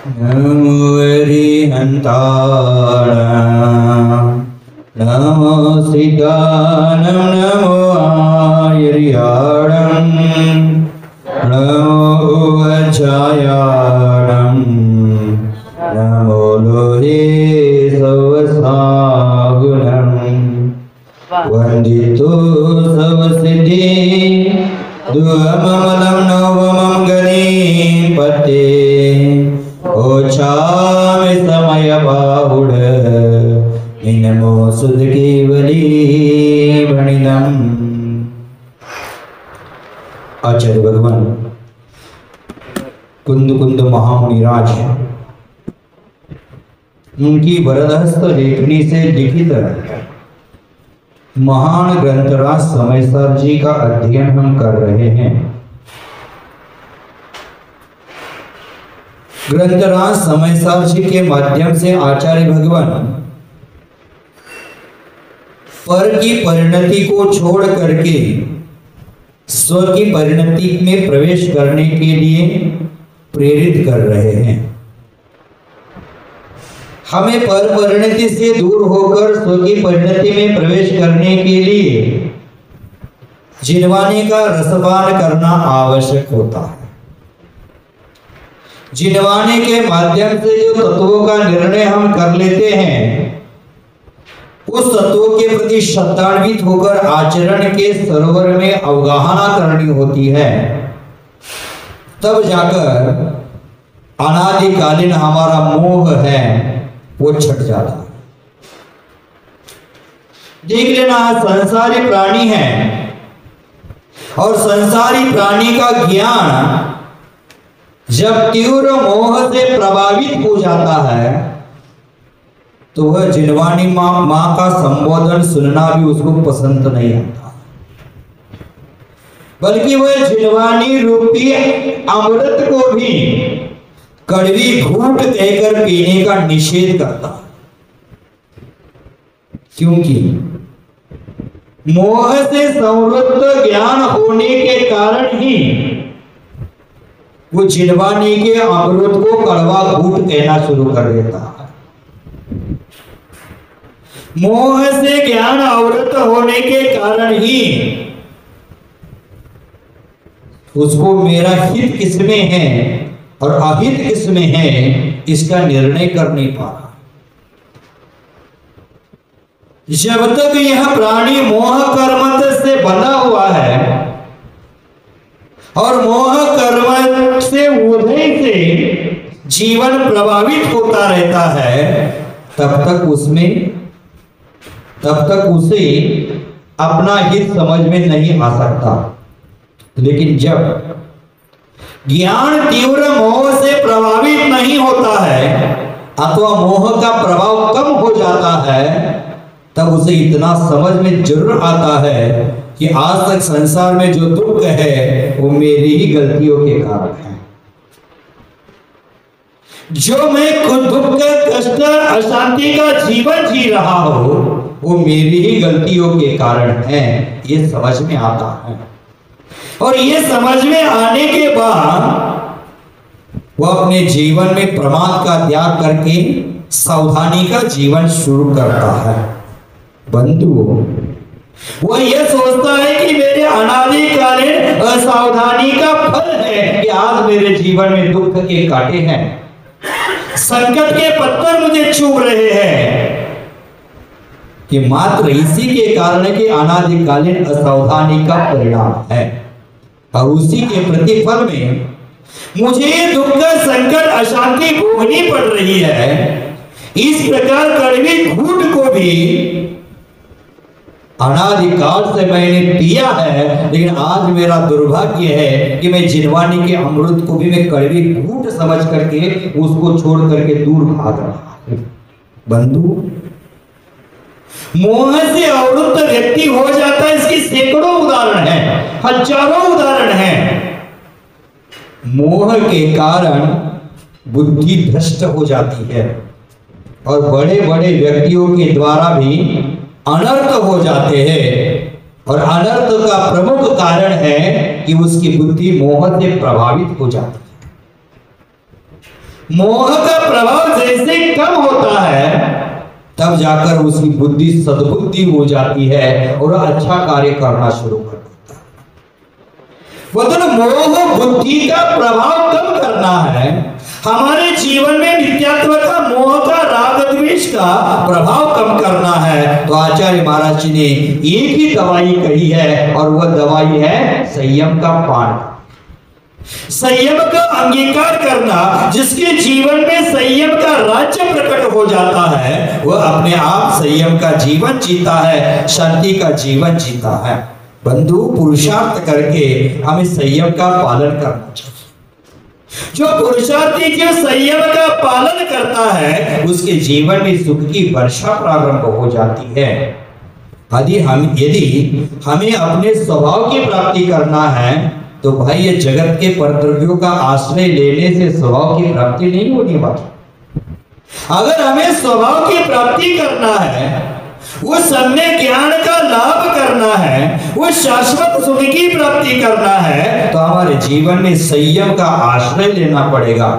नमो अरिहंताणं नमो सिद्धानं नमो आर्याणं नमो अजायाणं नमो लोहे सवसागुणं वंदितो सवसिद्धि दुअममलं नवमं गणपते ओछामि समय बाहुड इनमो सुध केवली वणिदम। आचार्य भगवान कुंद कुंद महामुनिराज उनकी वरदहस्त लेखनी से लिखित महान ग्रंथराज समयसार जी का अध्ययन हम कर रहे हैं। ग्रंथराज समयसार जी के माध्यम से आचार्य भगवान पर की परिणति को छोड़ करके स्व की परिणति में प्रवेश करने के लिए प्रेरित कर रहे हैं। हमें पर परिणति से दूर होकर स्व की परिणति में प्रवेश करने के लिए जिनवानी का रसपान करना आवश्यक होता है। जिनवानी के माध्यम से जो तत्वों का निर्णय हम कर लेते हैं, उस तत्वों के प्रति श्रद्धान्वित होकर आचरण के सरोवर में अवगाहना करनी होती है, तब जाकर अनादिकालीन हमारा मोह है वो छट जाता है। देख लेना, संसारी प्राणी है और संसारी प्राणी का ज्ञान जब तीव्र मोह से प्रभावित हो जाता है तो वह जिनवानी मां का संबोधन सुनना भी उसको पसंद नहीं आता, बल्कि वह जिनवानी रूपी अमृत को भी कड़वी घूंट कहकर पीने का निषेध करता है। क्योंकि मोह से संवृत्त ज्ञान होने के कारण ही वो जिनवानी के अमृत को कड़वा घूंट कहना शुरू कर देता है। मोह से ज्ञान आवृत होने के कारण ही उसको मेरा हित किसमें है और अहित किसमें है इसका निर्णय कर नहीं पा रहा। जब तक यह प्राणी मोह कर्म से बंधा हुआ है और मोह कर्म से उदय से जीवन प्रभावित होता रहता है, तब तक उसे अपना हित समझ में नहीं आ सकता। लेकिन जब ज्ञान तीव्र मोह से प्रभावित नहीं होता है अथवा मोह का प्रभाव कम हो जाता है, तब उसे इतना समझ में जरूर आता है कि आज तक संसार में जो दुख है वो मेरी ही गलतियों के कारण है। जो मैं खुद दुख, कष्ट, अशांति का जीवन जी रहा हूं वो मेरी ही गलतियों के कारण है, ये समझ में आता है। और ये समझ में आने के बाद वो अपने जीवन में प्रमाद का त्याग करके सावधानी का जीवन शुरू करता है। बंधु, वो ये सोचता है कि मेरे अनादिकालीन असावधानी का फल है कि आज मेरे जीवन में दुख के कांटे हैं, संकट के पत्थर मुझे चुभ रहे हैं, कि मात्र इसी के कारण कि अनादिकालीन असावधानी का परिणाम है और उसी के प्रतिफल में मुझे दुख, संकट, अशांति भोगनी पड़ रही है। इस प्रकार कड़वी घूंट को भी अनादिकाल से मैंने पिया है, लेकिन आज मेरा दुर्भाग्य है कि मैं जिनवानी के अमृत को भी मैं कड़वी घूंट समझ करके उसको छोड़ करके दूर भाग रहा हूं। बंधु, मोह से आवृत्त व्यक्ति हो जाता है, इसकी सैकड़ों उदाहरण हैं, हजारों उदाहरण हैं। मोह के कारण बुद्धि भ्रष्ट हो जाती है और बड़े बड़े व्यक्तियों के द्वारा भी अनर्थ हो जाते हैं, और अनर्थ का प्रमुख कारण है कि उसकी बुद्धि मोह से प्रभावित हो जाती है। मोह का प्रभाव जैसे कम होता है तब जाकर उसकी बुद्धि सद्बुद्धि हो जाती है और अच्छा कार्य करना शुरू कर देता है। मतलब मोह बुद्धि का प्रभाव कम करना है, हमारे जीवन में मिथ्यात्व का, मोह का, राग द्वेष का प्रभाव कम करना है। तो आचार्य महाराज जी ने एक ही दवाई कही है और वह दवाई है संयम का पान, संयम का अंगीकार करना। जिसके जीवन में संयम का राज्य प्रकट हो जाता है वह अपने आप संयम का जीवन जीता है, शांति का जीवन जीता है। बंधु, पुरुषार्थ करके हमें संयम का पालन करना चाहिए। जो पुरुषार्थी जो संयम का पालन करता है उसके जीवन में सुख की वर्षा प्रारंभ हो जाती है। यदि हमें अपने स्वभाव की प्राप्ति करना है तो भाई ये जगत के परद्रव्यों का आश्रय लेने से स्वभाव की प्राप्ति नहीं होने वाली। अगर हमें स्वभाव की प्राप्ति करना है, वो सम्यक ज्ञान का लाभ करना है, वो शाश्वत सुख की प्राप्ति करना है तो हमारे जीवन में संयम का आश्रय लेना पड़ेगा।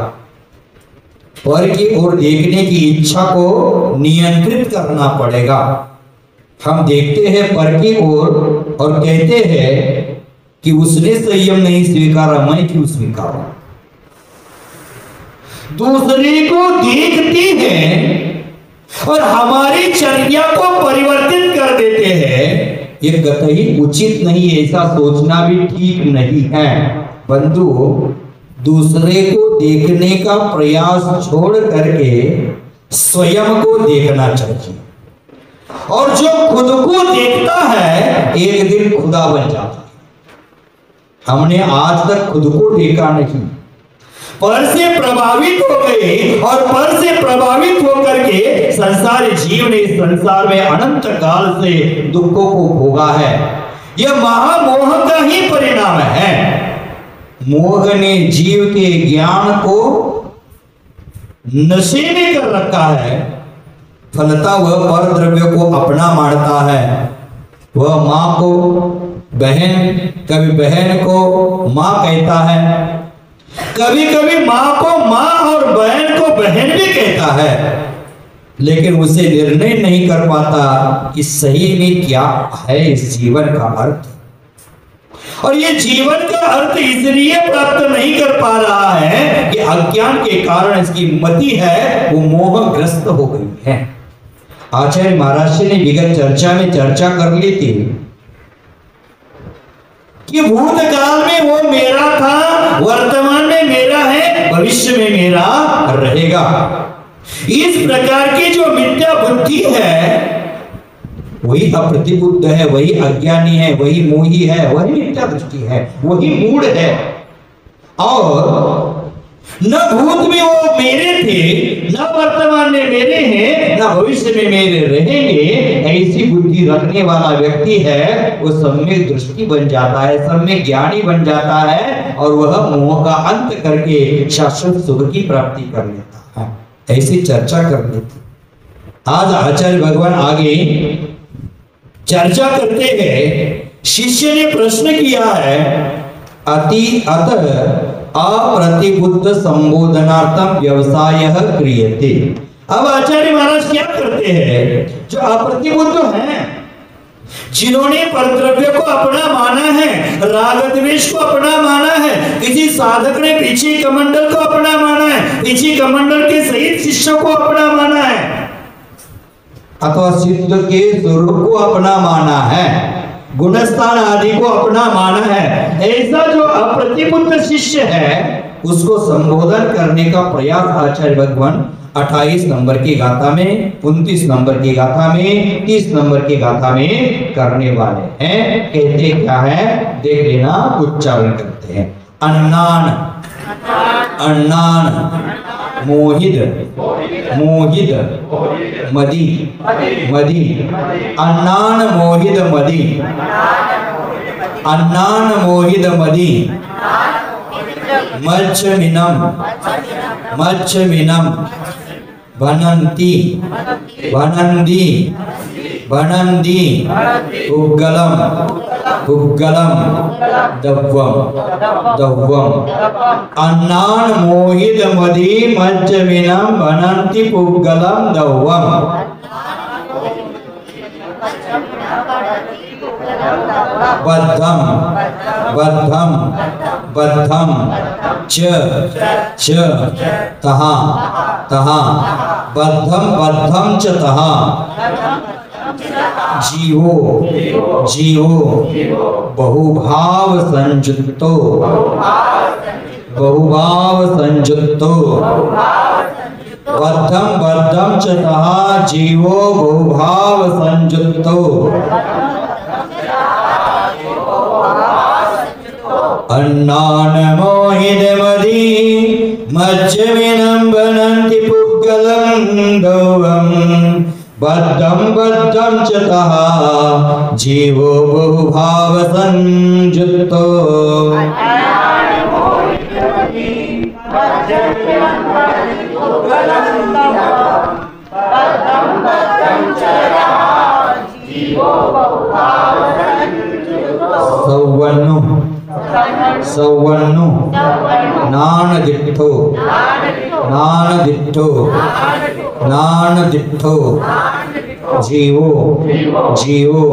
पर की ओर देखने की इच्छा को नियंत्रित करना पड़ेगा। हम देखते हैं पर की ओर और कहते हैं कि उसने संयम नहीं स्वीकारा, मैं क्यों स्वीकारूं। दूसरे को देखते हैं और हमारी चर्या को परिवर्तित कर देते हैं, ये कतई उचित नहीं, ऐसा सोचना भी ठीक नहीं है। बंधु, दूसरे को देखने का प्रयास छोड़ करके स्वयं को देखना चाहिए, और जो खुद को देखता है एक दिन खुदा बन जाता है। हमने आज तक खुद को देखा नहीं, पर से प्रभावित हो गए और पर से प्रभावित होकर के संसार जीव ने संसार में अनंत काल से दुखों को भोगा है। यह महामोह का ही परिणाम है। मोह ने जीव के ज्ञान को नशे में कर रखा है। फलता वह पर द्रव्य को अपना मानता है। वह माँ को बहन, कभी बहन को माँ कहता है, कभी कभी माँ को माँ और बहन को बहन भी कहता है, लेकिन उसे निर्णय नहीं कर पाता कि सही में क्या है इस जीवन का अर्थ। और ये जीवन का अर्थ इसलिए प्राप्त नहीं कर पा रहा है कि अज्ञान के कारण इसकी मति है वो मोहग्रस्त हो गई है। आचार्य महाराज ने विगत चर्चा में चर्चा कर ली थी कि भूतकाल में वो मेरा था, वर्तमान में मेरा है, भविष्य में मेरा रहेगा। इस प्रकार की जो मिथ्या बुद्धि है वही अप्रतिबुद्ध है, वही अज्ञानी है, वही मोही है, वही मिथ्या दृष्टि है, वही मूढ़ है। और न भूत में वो मेरे थे, न वर्तमान में मेरे हैं, न भविष्य में मेरे रहेंगे। ऐसी बुद्धि रखने वाला व्यक्ति है वो सम्यक दृष्टि बन जाता है, सम्यक ज्ञानी बन जाता है और वह मोह का अंत करके शाश्वत सुख की प्राप्ति कर लेता है। ऐसी चर्चा कर लेती। आज आचार्य भगवान आगे चर्चा करते हैं। शिष्य ने प्रश्न किया है, अतः अप्रतिबुद्ध संबोधनार्थम व्यवसाय क्रियते। अब आचार्य महाराज क्या करते हैं? जो अप्रतिबुद्ध हैं, जिन्होंने परद्रव्य को अपना माना है, राग द्वेष को अपना माना है, किसी साधक ने पीछे कमंडल को अपना माना है, पीछे कमंडल के सहित शिष्यों को अपना माना है, अथवा सिद्ध के स्वरूप को अपना माना है, गुणस्थान आदि को अपना माना है, ऐसा जो अप्रतिबुद्ध शिष्य है उसको संबोधन करने का प्रयास आचार्य भगवान 28 नंबर की गाथा में, 29 नंबर की गाथा में, 30 नंबर की गाथा में करने वाले हैं। कहते क्या है देख लेना, उच्चारण करते हैं। अन्नान अन्नान मोहित मोहित मदी मदी अन्नान मोहित मदी अन्नान मोहित मदी मच्छमिनम मच्छमिनम भनन्ति भनन्दी भनन्दी उग्गलम पुग्गलम दव्वम दव्वम अन्नान मोहित मदी मज्जमिनम बनंति पुग्गलम दव्वम बद्धम बद्धम बद्धम च च तहा तहा बद्धम बद्धम च तहा जीवो जीवो बहुभाव संयुक्तो बहुभाव संयुक्तो बद्धम बद्धम च तहा जीवो बहुभाव संयुक्तो अन्नान मोहित मदी मज्जमिनं बनन्ति पुग्गलं दौवं बद्धं बद्धं च तहा जीवो बहुभाव संयुक्तो सौवन्नु सौवन्नु नानदिट्ठो नानदिट्ठो नानदिट्ठो जीवो जीवो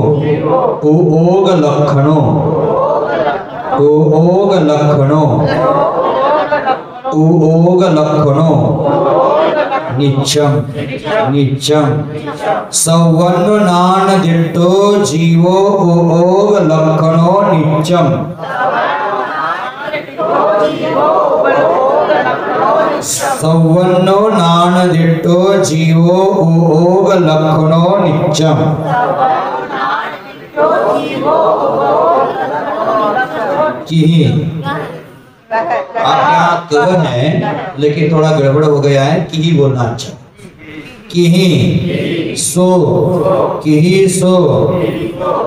उओग लक्षणो उओग लक्षणो उओग लक्षणो नित्यम नित्यम सौवन्नु नानदिट्ठो जीवो उओग लक्षणो नित्यम सौवन्नो नानदिट्ठो जीवो उओग लक्षणो नित्यम आप यहाँ कह है लेकिन थोड़ा गड़बड़ हो गया है कि ही बोलना अच्छा किही सो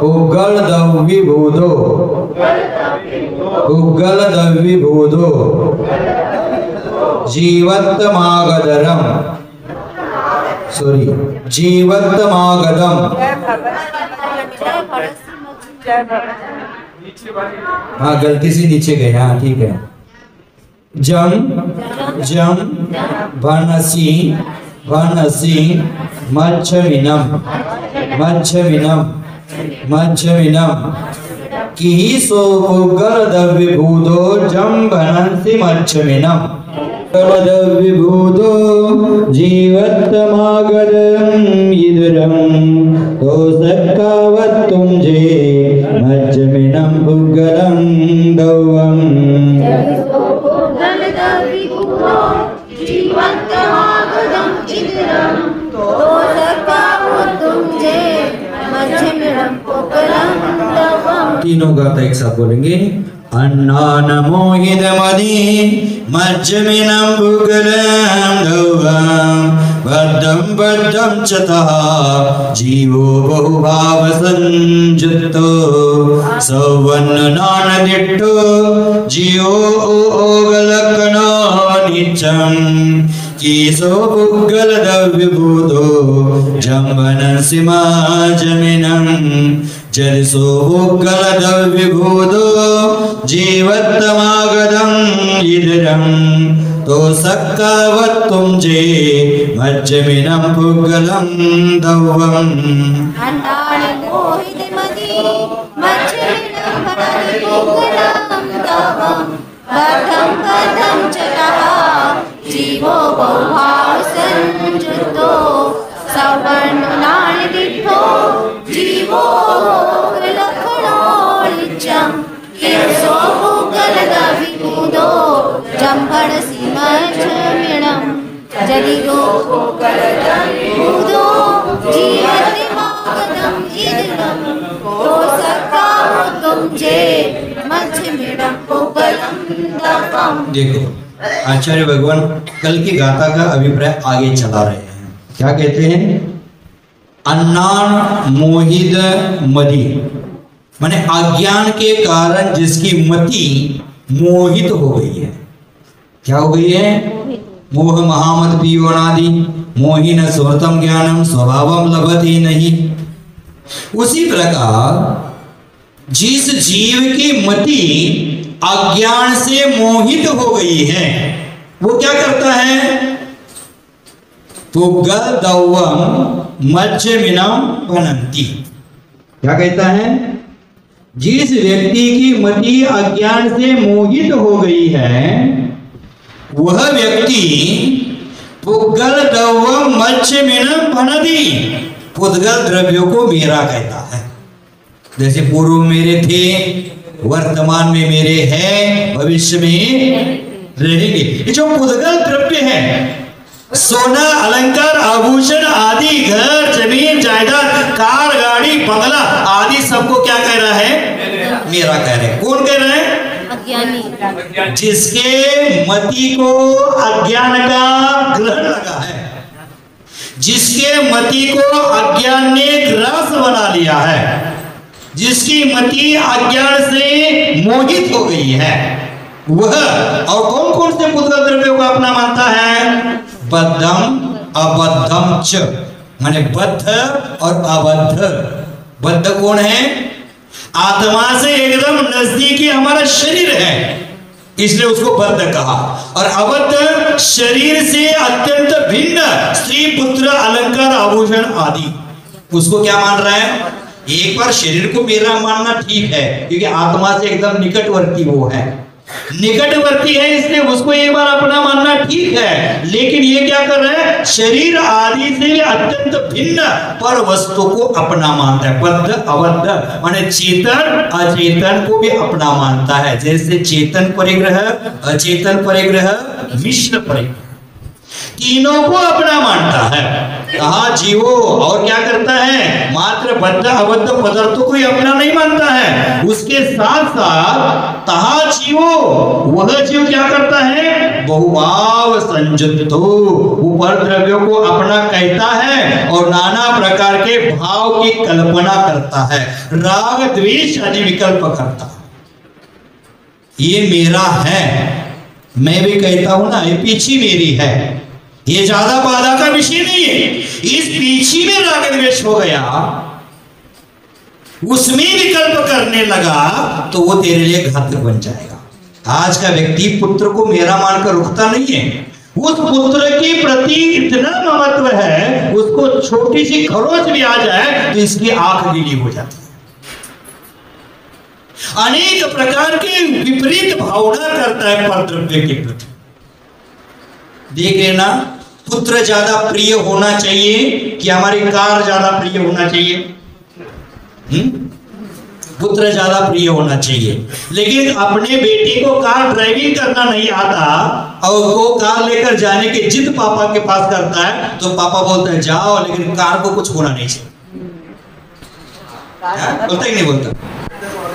उगल दव्वी भूदो उगल दव्वी भूदो जीवत्तमागदरम सॉरी जीवत्तमागदम हाँ गलती से नीचे गए हाँ ठीक है जम जम भनसी भनसी मच्छमिनम मच्छमिनम मच्छमिनम किही सो उगल दव्य भूदो जम भनसी मच्छमिनम दव्य भूदो जीवत्तमागदम इदरम तो सक्कावत्तुम जे मच्छमिनम पुग्गलम दव्वम तीनों गाता एक साथ बोलेंगे अन्नान मोहित मदी मज्जमिनं पुग्गलं दव्वं बद्धं बद्धं च तहा जीवो बहुभाव संयुक्तो सौवन्न नानदिट्ठो जीवो उओग लक्षणो नित्यं कीसो पुग्गल दव्यभूतो जम्बनसि माजमिनं जरिसो पुग्गल दव्यभूतो जीवत्तमागदं इदरं तो सक्कावत्तुं जे मज्जमिनं पुग्गलं दव्वम् अन्नान मोहित मदी मज्जमिनं बनन्ति पुग्गलं दव्वं बद्धं बद्धं च तहा जीवो बहुभाव संयुक्तो सौवर्ण नानदिट्ठो जीवो लक्षणो नित्यं कीसो पुग्गल दव्यभूतो जम्भणसि मच्छमिनं जरिरो पुग्गल दव्यभूतो जीवत्तमागदं इदरं तो सक्कावत्तुं जे मच्छमिनं पुग्गलं दव्वम्। देखो आचार्य भगवान कल की गाथा का अभिप्राय आगे चला रहे हैं। क्या कहते हैं? अन्नान मोहित मदी माने अज्ञान के कारण जिसकी मति मोहित हो गई है। क्या हो गई है? मोह महामत पियोनादि मोहिन स्वर्तम ज्ञानम स्वभावम लभते नहीं। उसी प्रकार जिस जीव की मति अज्ञान से मोहित हो गई है वो क्या करता है? पुग्गल दौवम मज्जमिनम बनंती। क्या कहता है? जिस व्यक्ति की मति अज्ञान से मोहित हो गई है वह व्यक्ति पुग्गल दौवम मज्जमिनम बनंती, पुद्गल द्रव्यों को मेरा कहता है। जैसे पूर्व मेरे थे, वर्तमान में मेरे हैं, भविष्य में रहेंगे। ये जो पुद्गल द्रव्य है, सोना, अलंकार, आभूषण आदि, घर, जमीन, जायदाद, कार, गाड़ी, बंगला आदि सबको क्या कह रहा है? मेरा कह रहे हैं। कौन कह रहा है? अज्ञानी। जिसके मति को अज्ञान का ग्रहण लगा है, जिसके मति को अज्ञान ने ग्रास बना लिया है, जिसकी मति अज्ञान से मोहित हो गई है, वह और कौन कौन से पुद्गल द्रव्यों को अपना मानता है? बद्धम अबद्धम च, माने बद्ध और अबद्ध। बद्ध कौन है? आत्मा से एकदम नजदीकी हमारा शरीर है, इसलिए उसको बद्ध कहा। और अबद्ध शरीर से अत्यंत भिन्न स्त्री, पुत्र, अलंकार, आभूषण आदि, उसको क्या मान रहा है? एक बार शरीर को मेरा मानना ठीक है क्योंकि आत्मा से एकदम निकटवर्ती वो है, निकटवर्ती है, इसलिए उसको एक बार अपना मानना ठीक है। लेकिन ये क्या कर रहा है? शरीर आदि से अत्यंत भिन्न पर वस्तु को अपना मानता है। बद्ध अबद्ध माने चेतन अचेतन को भी अपना मानता है। जैसे चेतन परिग्रह, अचेतन परिग्रह, मिश्र परिग्रह, तीनों को अपना मानता है। कहा जीवो और क्या करता है? मात्र बद्ध अबद्ध पदार्थों को ही अपना नहीं मानता है, उसके साथ साथ तहा जीवो, वह जीव क्या करता है? बहुभाव संयुक्तो, ऊपर द्रव्यों को अपना कहता है और नाना प्रकार के भाव की कल्पना करता है, राग द्वेष आदि विकल्प करता है। ये मेरा है, मैं भी कहता हूं ना, ये पीछे मेरी है, ये ज्यादा बाधा का विषय नहीं है। इस पीछे में राग द्वेष हो गया, उसमें विकल्प करने लगा तो वो तेरे लिए घातक बन जाएगा। आज का व्यक्ति पुत्र को मेरा मानकर रुकता नहीं है, उस पुत्र के प्रति इतना ममत्व है, उसको छोटी सी खरोच भी आ जाए तो इसकी आंख गीली हो जाती है। अनेक प्रकार के विपरीत भावना करता है परद्रव्य के प्रति। देख लेना, पुत्र ज्यादा प्रिय होना चाहिए कि हमारी कार ज्यादा प्रिय होना चाहिए? पुत्र ज्यादा प्रिय होना चाहिए। लेकिन अपने बेटे को कार ड्राइविंग करना नहीं आता और वो कार लेकर जाने की जिद पापा के पास करता है तो पापा बोलता है जाओ, लेकिन कार को कुछ होना नहीं चाहिए। बोलता ही नहीं बोलता?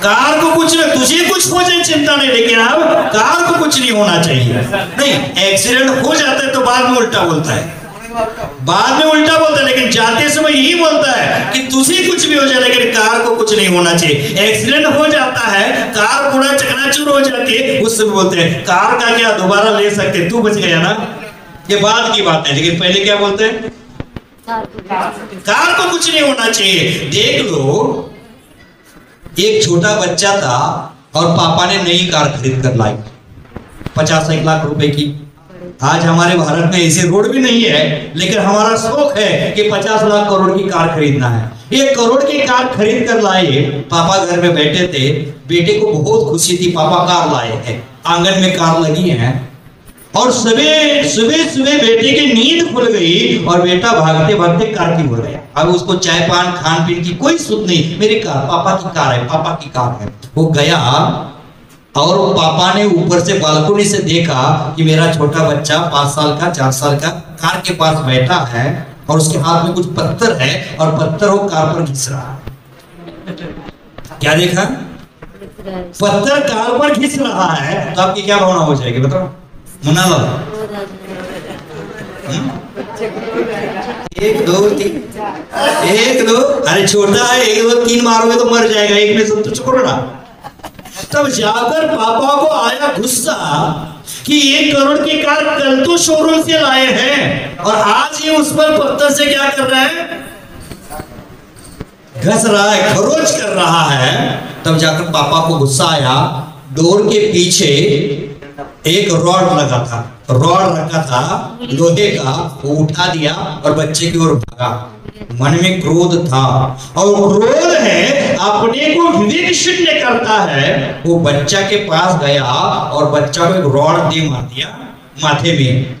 कार को कुछ नहीं, तुझे कुछ हो जाए चिंता नहीं, लेकिन अब कार को कुछ नहीं होना चाहिए। नहीं, एक्सीडेंट हो जाता है तो बाद में उल्टा बोलता है, बाद में उल्टा बोलता है, लेकिन जाते समय यही बोलता है कि तुझे कुछ भी हो जाए लेकिन कार को कुछ नहीं होना चाहिए। एक्सीडेंट हो जाता है, कार पूरा चकनाचूर हो जाती है, उस समय बोलते हैं कार का क्या दोबारा ले सकते, तू बच गया ना। ये बाद की बात है, लेकिन पहले क्या बोलते हैं? कार को कुछ नहीं होना चाहिए। देख लो, एक छोटा बच्चा था और पापा ने नई कार खरीद कर लाई 50 लाख रुपए की। आज हमारे भारत में ऐसे रोड भी नहीं है, लेकिन हमारा शौक है कि 50 लाख करोड़ की कार खरीदना है। 1 करोड़ की कार खरीद कर लाए, पापा घर में बैठे थे, बेटे को बहुत खुशी थी, पापा कार लाए हैं, आंगन में कार लगी है। और सुबह बेटे की नींद खुल गई और बेटा भागते भागते कार की हो गया। अब उसको चाय पान खान पीन की कोई सुध नहीं, मेरी कार, पापा की कार है, पापा की कार है। वो गया और पापा ने ऊपर से बालकनी से देखा कि मेरा छोटा बच्चा 5 साल का 4 साल का कार के पास बैठा है और उसके हाथ में कुछ पत्थर है और पत्थर वो कार पर घिस रहा है। क्या देखा? पत्थर कार पर घिस रहा है, तो आपकी क्या भावना हो जाएगी बताओ? मुन्ना लो, 1 2 3, 1 2, अरे छोटा है, 1 2 3 मारोगे तो मर जाएगा, एक में संतुष्ट करो ना। तब जाकर पापा को आया गुस्सा कि 1 करोड़ की कार कल तो शोरूम से लाए हैं और आज ये उस पर पत्थर से क्या कर रहा है? घस रहा है, खरोच कर रहा है। तब जाकर पापा को गुस्सा आया। डोर के पीछे एक रॉड लगा था, रॉड रखा था लोहे का, वो उठा दिया और बच्चे की ओर भागा। मन में क्रोध था, और क्रोध है अपने को विवेक शून्य करता है। वो बच्चा के पास गया और बच्चा को एक रॉड दे मार दिया माथे में।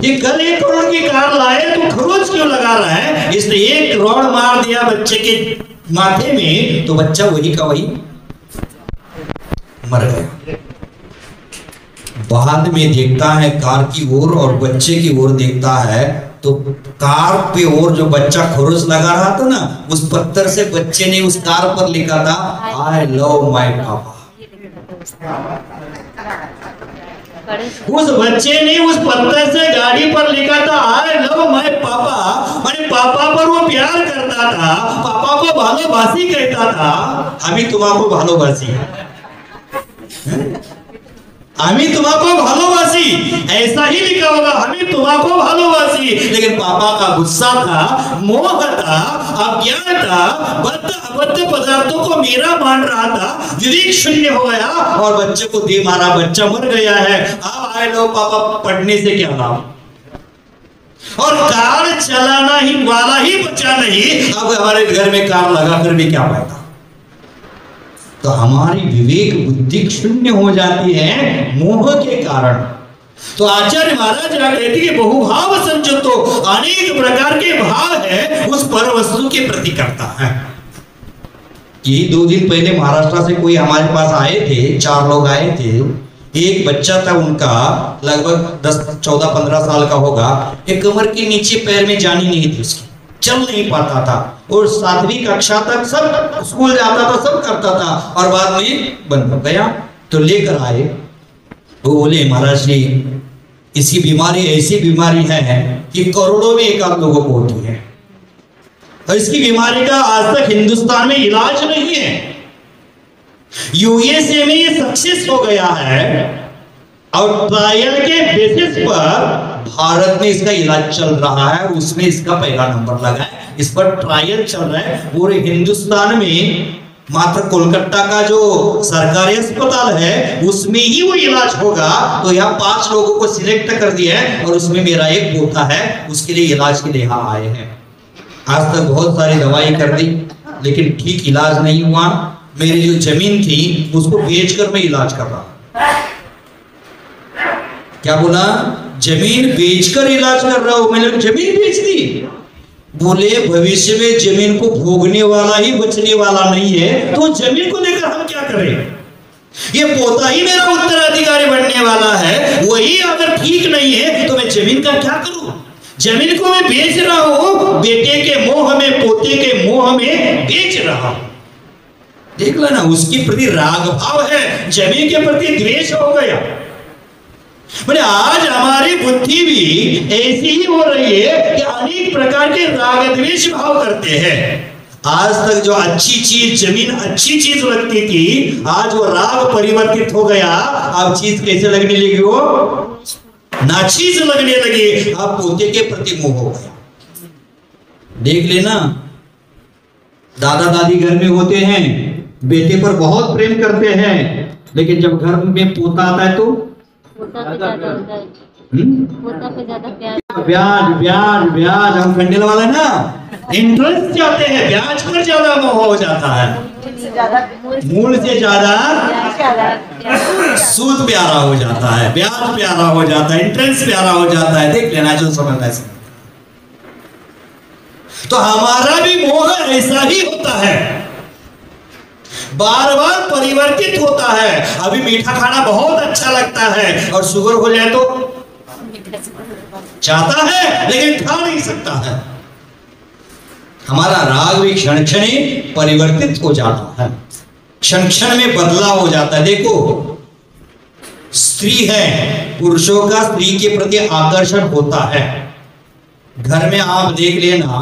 ये कल 1 करोड़ की कार लाए तो खरोच क्यों लगा रहा है? इसलिए एक रॉड मार दिया बच्चे के माथे में, तो बच्चा वही का वही मर गया। बाद में देखता है कार की ओर और बच्चे की ओर देखता है, तो कार पे ओर जो बच्चा खरोच लगा रहा था ना, उस पत्थर से बच्चे ने उस कार पर लिखा था आई लव माय पापा। उस बच्चे ने उस पत्थर से गाड़ी पर लिखा था आई लव माय पापा, माने पापा पर वो प्यार करता था, पापा को भालोबासी कहता था। हमें तुम्हारे भालोबासी, हमें तुम्हारे भालोबासी, ऐसा ही लिखा होगा, हमें तुम्हारे भालोबासी। लेकिन पापा का गुस्सा था, मोह था, अज्ञान था, अबद्ध पदार्थों को मेरा मान रहा था, विवेक शून्य हो गया और बच्चे को दे मारा, बच्चा मर गया है। अब आए लो पापा पढ़ने से क्या लाभ, और कार चलाना ही वाला ही बच्चा नहीं, अब हमारे घर में कार लगा कर भी क्या फायदा। तो हमारी विवेक बुद्धि शून्य हो जाती है मोह के कारण। तो आचार्य महाराज कहते हैं कि बहुभाव संयुक्तो, अनेक प्रकार के भाव है उस पर वस्तु के प्रति करता है। यही 2 दिन पहले महाराष्ट्र से कोई हमारे पास आए थे, 4 लोग आए थे। एक बच्चा था उनका, लगभग 10, 14, 15 साल का होगा। एक कमर के नीचे पैर में जानी नहीं थी उसकी, चल नहीं पाता था, और 7वीं कक्षा तक सब स्कूल जाता था, सब करता था, और बाद में बंद हो गया। तो लेकर आए, वो बोले महाराज जी इसकी बीमारी ऐसी बीमारी है कि करोड़ों में 1 आध लोगों को होती है, और इसकी बीमारी का आज तक हिंदुस्तान में इलाज नहीं है। यूएसए में ये सक्सेस हो गया है, और ट्रायल के बेसिस पर भारत में इसका इलाज चल रहा है, उसमें इसका पहला नंबर लगा है, इस पर ट्रायल चल रहा है। पूरे हिंदुस्तान में मात्र कोलकाता का जो सरकारी अस्पताल है उसमें ही वो इलाज होगा। तो यहाँ 5 लोगों को सिलेक्ट कर दिया है, और उसमें मेरा एक पोता है, उसके लिए इलाज के लिए यहाँ आए हैं। आज तक बहुत सारी दवाई कर दी, लेकिन ठीक इलाज नहीं हुआ। मेरी जो जमीन थी उसको बेचकर मैं इलाज कर रहा हूं। क्या बोला? जमीन बेचकर इलाज कर रहा हूं। मैंने जमीन बेच दी। बोले भविष्य में जमीन को भोगने वाला ही बचने वाला नहीं है, तो जमीन को लेकर हम क्या करें? ये पोता ही मेरा उत्तराधिकारी बनने वाला है, वही अगर ठीक नहीं है तो मैं जमीन का क्या करूं? जमीन को मैं बेच रहा हूं, बेटे के मोह में, पोते के मोह में बेच रहा हूं। देख लेना, उसके प्रति राग भाव है, जमीन के प्रति द्वेष हो गया। मैंने आज हमारी बुद्धि भी ऐसी ही हो रही है कि अनेक प्रकार के राग द्वेष भाव करते हैं। आज तक जो अच्छी चीज, जमीन अच्छी चीज लगती थी, आज वो राग परिवर्तित हो गया। अब चीज कैसे लगने लगी? वो नाचीज लगने लगी। अब पोते के प्रति मोह हो गया। देख लेना, दादा दादी घर में होते हैं, बेटे पर बहुत प्रेम करते हैं, लेकिन जब घर में पोता आता है तो ब्याज ब्याज ब्याज, हम खंडेल वाले ना, इंटरेस्ट चाहते हैं, ब्याज पर ज्यादा मोह हो जाता है। मूल से ज्यादा सूद प्यारा हो जाता है, ब्याज प्यारा हो जाता है, इंटरेस्ट प्यारा हो जाता है। देख लेना जो समझना है। तो हमारा भी मोह ऐसा ही होता है, बार बार परिवर्तित होता है। अभी मीठा खाना बहुत अच्छा लगता है, और शुगर हो जाए तो चाहता है लेकिन खा नहीं सकता है। हमारा राग भी क्षण क्षण ही परिवर्तित हो जाता है, क्षण क्षण में बदलाव हो जाता है। देखो, स्त्री है, पुरुषों का स्त्री के प्रति आकर्षण होता है। घर में आप देख लेना,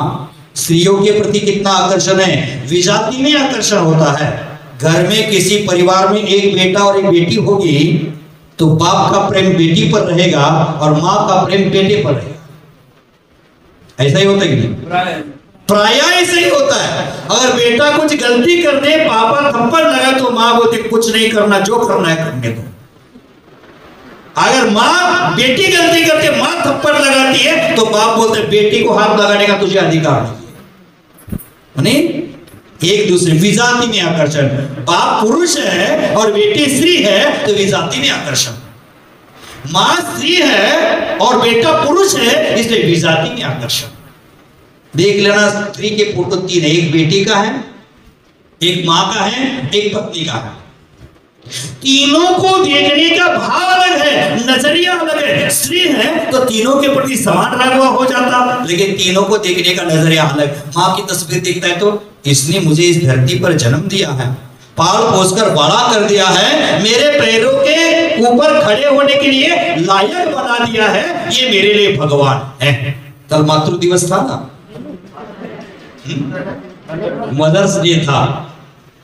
स्त्रियों के प्रति कितना आकर्षण है, विजाति में आकर्षण होता है। घर में किसी परिवार में एक बेटा और एक बेटी होगी तो बाप का प्रेम बेटी पर रहेगा और माँ का प्रेम बेटे पर रहेगा। ऐसा ही होता है कि नहीं? प्राय ऐसे ही होता है। अगर बेटा कुछ गलती कर दे, पापा थप्पड़ लगा तो माँ बोलती कुछ नहीं करना, जो करना है करने दो। अगर माँ बेटी गलती करके माँ थप्पड़ लगाती है तो बाप बोलते बेटी को हाथ लगाने का तुझे अधिकार नहीं। एक दूसरे विजाति में आकर्षण, बाप पुरुष है और बेटी स्त्री है तो विजाति में आकर्षण, माँ स्त्री है और बेटा पुरुष है इसलिए विजाति में आकर्षण। देख लेना स्त्री के फोटो तीन है, एक बेटी का है, एक माँ का है, एक पत्नी का है। तीनों को देखने का भाव अलग है, नजरिया अलग है। स्त्री है तो तीनों के प्रति समान रंगवा हो जाता, लेकिन तीनों को देखने का नजरिया अलग। माँ की तस्वीर देखता है तो इसने मुझे इस धरती पर जन्म दिया है, पाल पोसकर बड़ा कर दिया है, मेरे पैरों के ऊपर खड़े होने के लिए लायक बना दिया है, ये मेरे लिए भगवान है। कल मातृ दिवस था ना, मदर्स डे था।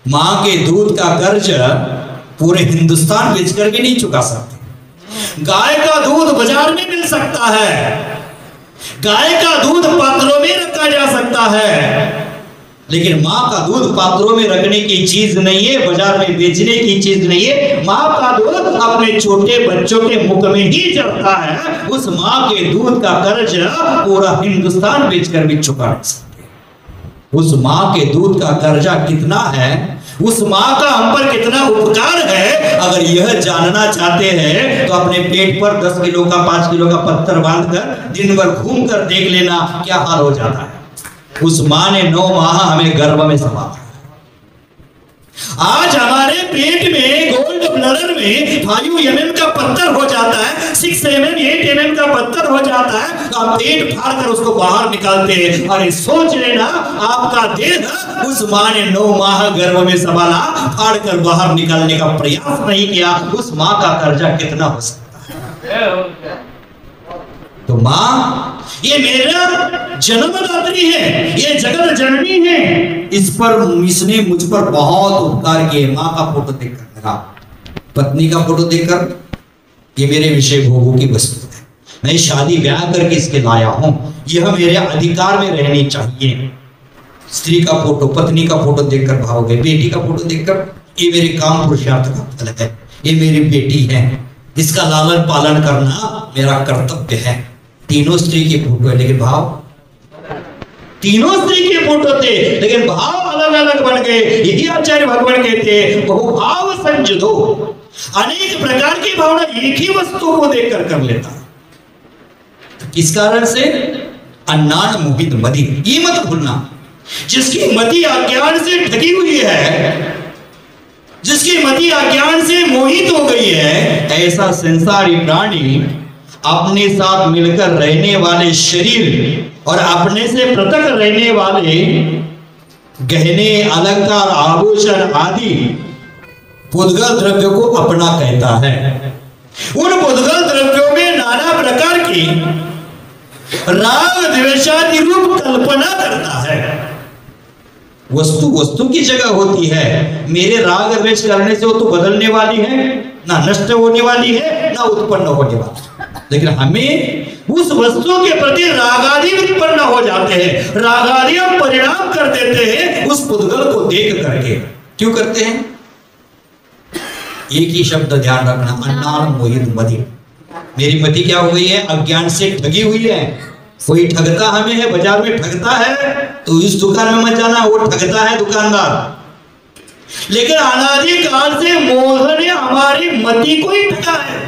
माँ के दूध का कर्ज पूरे हिंदुस्तान बेचकर भी नहीं चुका सकते। गाय का दूध बाजार में मिल सकता है, गाय का दूध पात्रों में रखा जा सकता है, लेकिन माँ का दूध पात्रों में रखने की चीज नहीं है, बाजार में बेचने की चीज नहीं है। माँ का दूध अपने छोटे बच्चों के मुख में ही चढ़ता है। उस माँ के दूध का कर्ज पूरा हिंदुस्तान बेचकर भी चुका नहीं सकते। उस माँ के दूध का कर्जा कितना है, उस माँ का हम पर कितना उपकार है, अगर यह जानना चाहते हैं तो अपने पेट पर 10 किलो का 5 किलो का पत्थर बांधकर दिन भर घूम कर देख लेना क्या हाल हो जाता है। उस माँ ने 9 माह हमें गर्भ में संभाला। आज हमारे पेट में गोल्ड ब्लडर में 5 mm का पत्थर हो जाता है, 6 mm 8 mm का पत्थर हो जाता है, तो हम पेट फाड़ कर उसको बाहर निकालते हैं। अरे सोच लेना, आपका देह उस माँ ने 9 माह गर्भ में संभाला, फाड़ कर बाहर निकालने का प्रयास नहीं किया। उस माँ का कर्जा कितना हो सकता है। तो माँ ये मेरा जन्मदात्री है, ये जगत जननी है, इस पर इसने मुझ पर बहुत उपकार किए। माँ का फोटो देखकर, मेरा पत्नी का फोटो देखकर, ये मेरे विषय भोगों की वस्तु है, मैं शादी ब्याह करके इसके लाया हूं, यह मेरे अधिकार में रहनी चाहिए। स्त्री का फोटो, पत्नी का फोटो देखकर भाव गए, बेटी का फोटो देखकर ये मेरे काम पुरुषार्थ का फल है, ये मेरी बेटी है, इसका लालन पालन करना मेरा कर्तव्य है। तीनों स्त्री के फोटो है लेकिन भाव, तीनों स्त्री के फोटो थे लेकिन भाव अलग अलग बन गए। यही आचार्य भगवान कहते हैं बहुभाव संजो, अनेक प्रकार की भावना एक ही वस्तु को देखकर कर लेता। किस कारण से? अन्नान मोहित मति। ये मत भूलना, जिसकी मति अज्ञान से ठगी हुई है, जिसकी मति अज्ञान से मोहित हो गई है, ऐसा संसारी प्राणी अपने साथ मिलकर रहने वाले शरीर और अपने से पृथक रहने वाले गहने, अलंकार, आभूषण आदि पुद्गल द्रव्यों को अपना कहता है। उन पुद्गल द्रव्यों में नाना प्रकार की राग द्वेषादि रूप कल्पना करता है। वस्तु वस्तु की जगह होती है। मेरे राग द्वेष करने से वो तो बदलने वाली है, ना नष्ट होने वाली है, ना उत्पन्न होने वाली है। लेकिन हमें उस वस्तु के प्रति रागादि उत्पन्न हो जाते हैं, रागादि हम परिणाम कर देते हैं उस पुद्गल को देख करके। क्यों करते हैं? एक ही शब्द ध्यान रखना, अन्नान मोहित मति। मेरी मति क्या हो गई है? अज्ञान से ठगी हुई है। कोई ठगता हमें है, बाजार में ठगता है तो इस दुकान में मत जाना, वो ठगता है दुकानदार। लेकिन अनादि काल से मोह ने हमारी मति को ही ठगा है,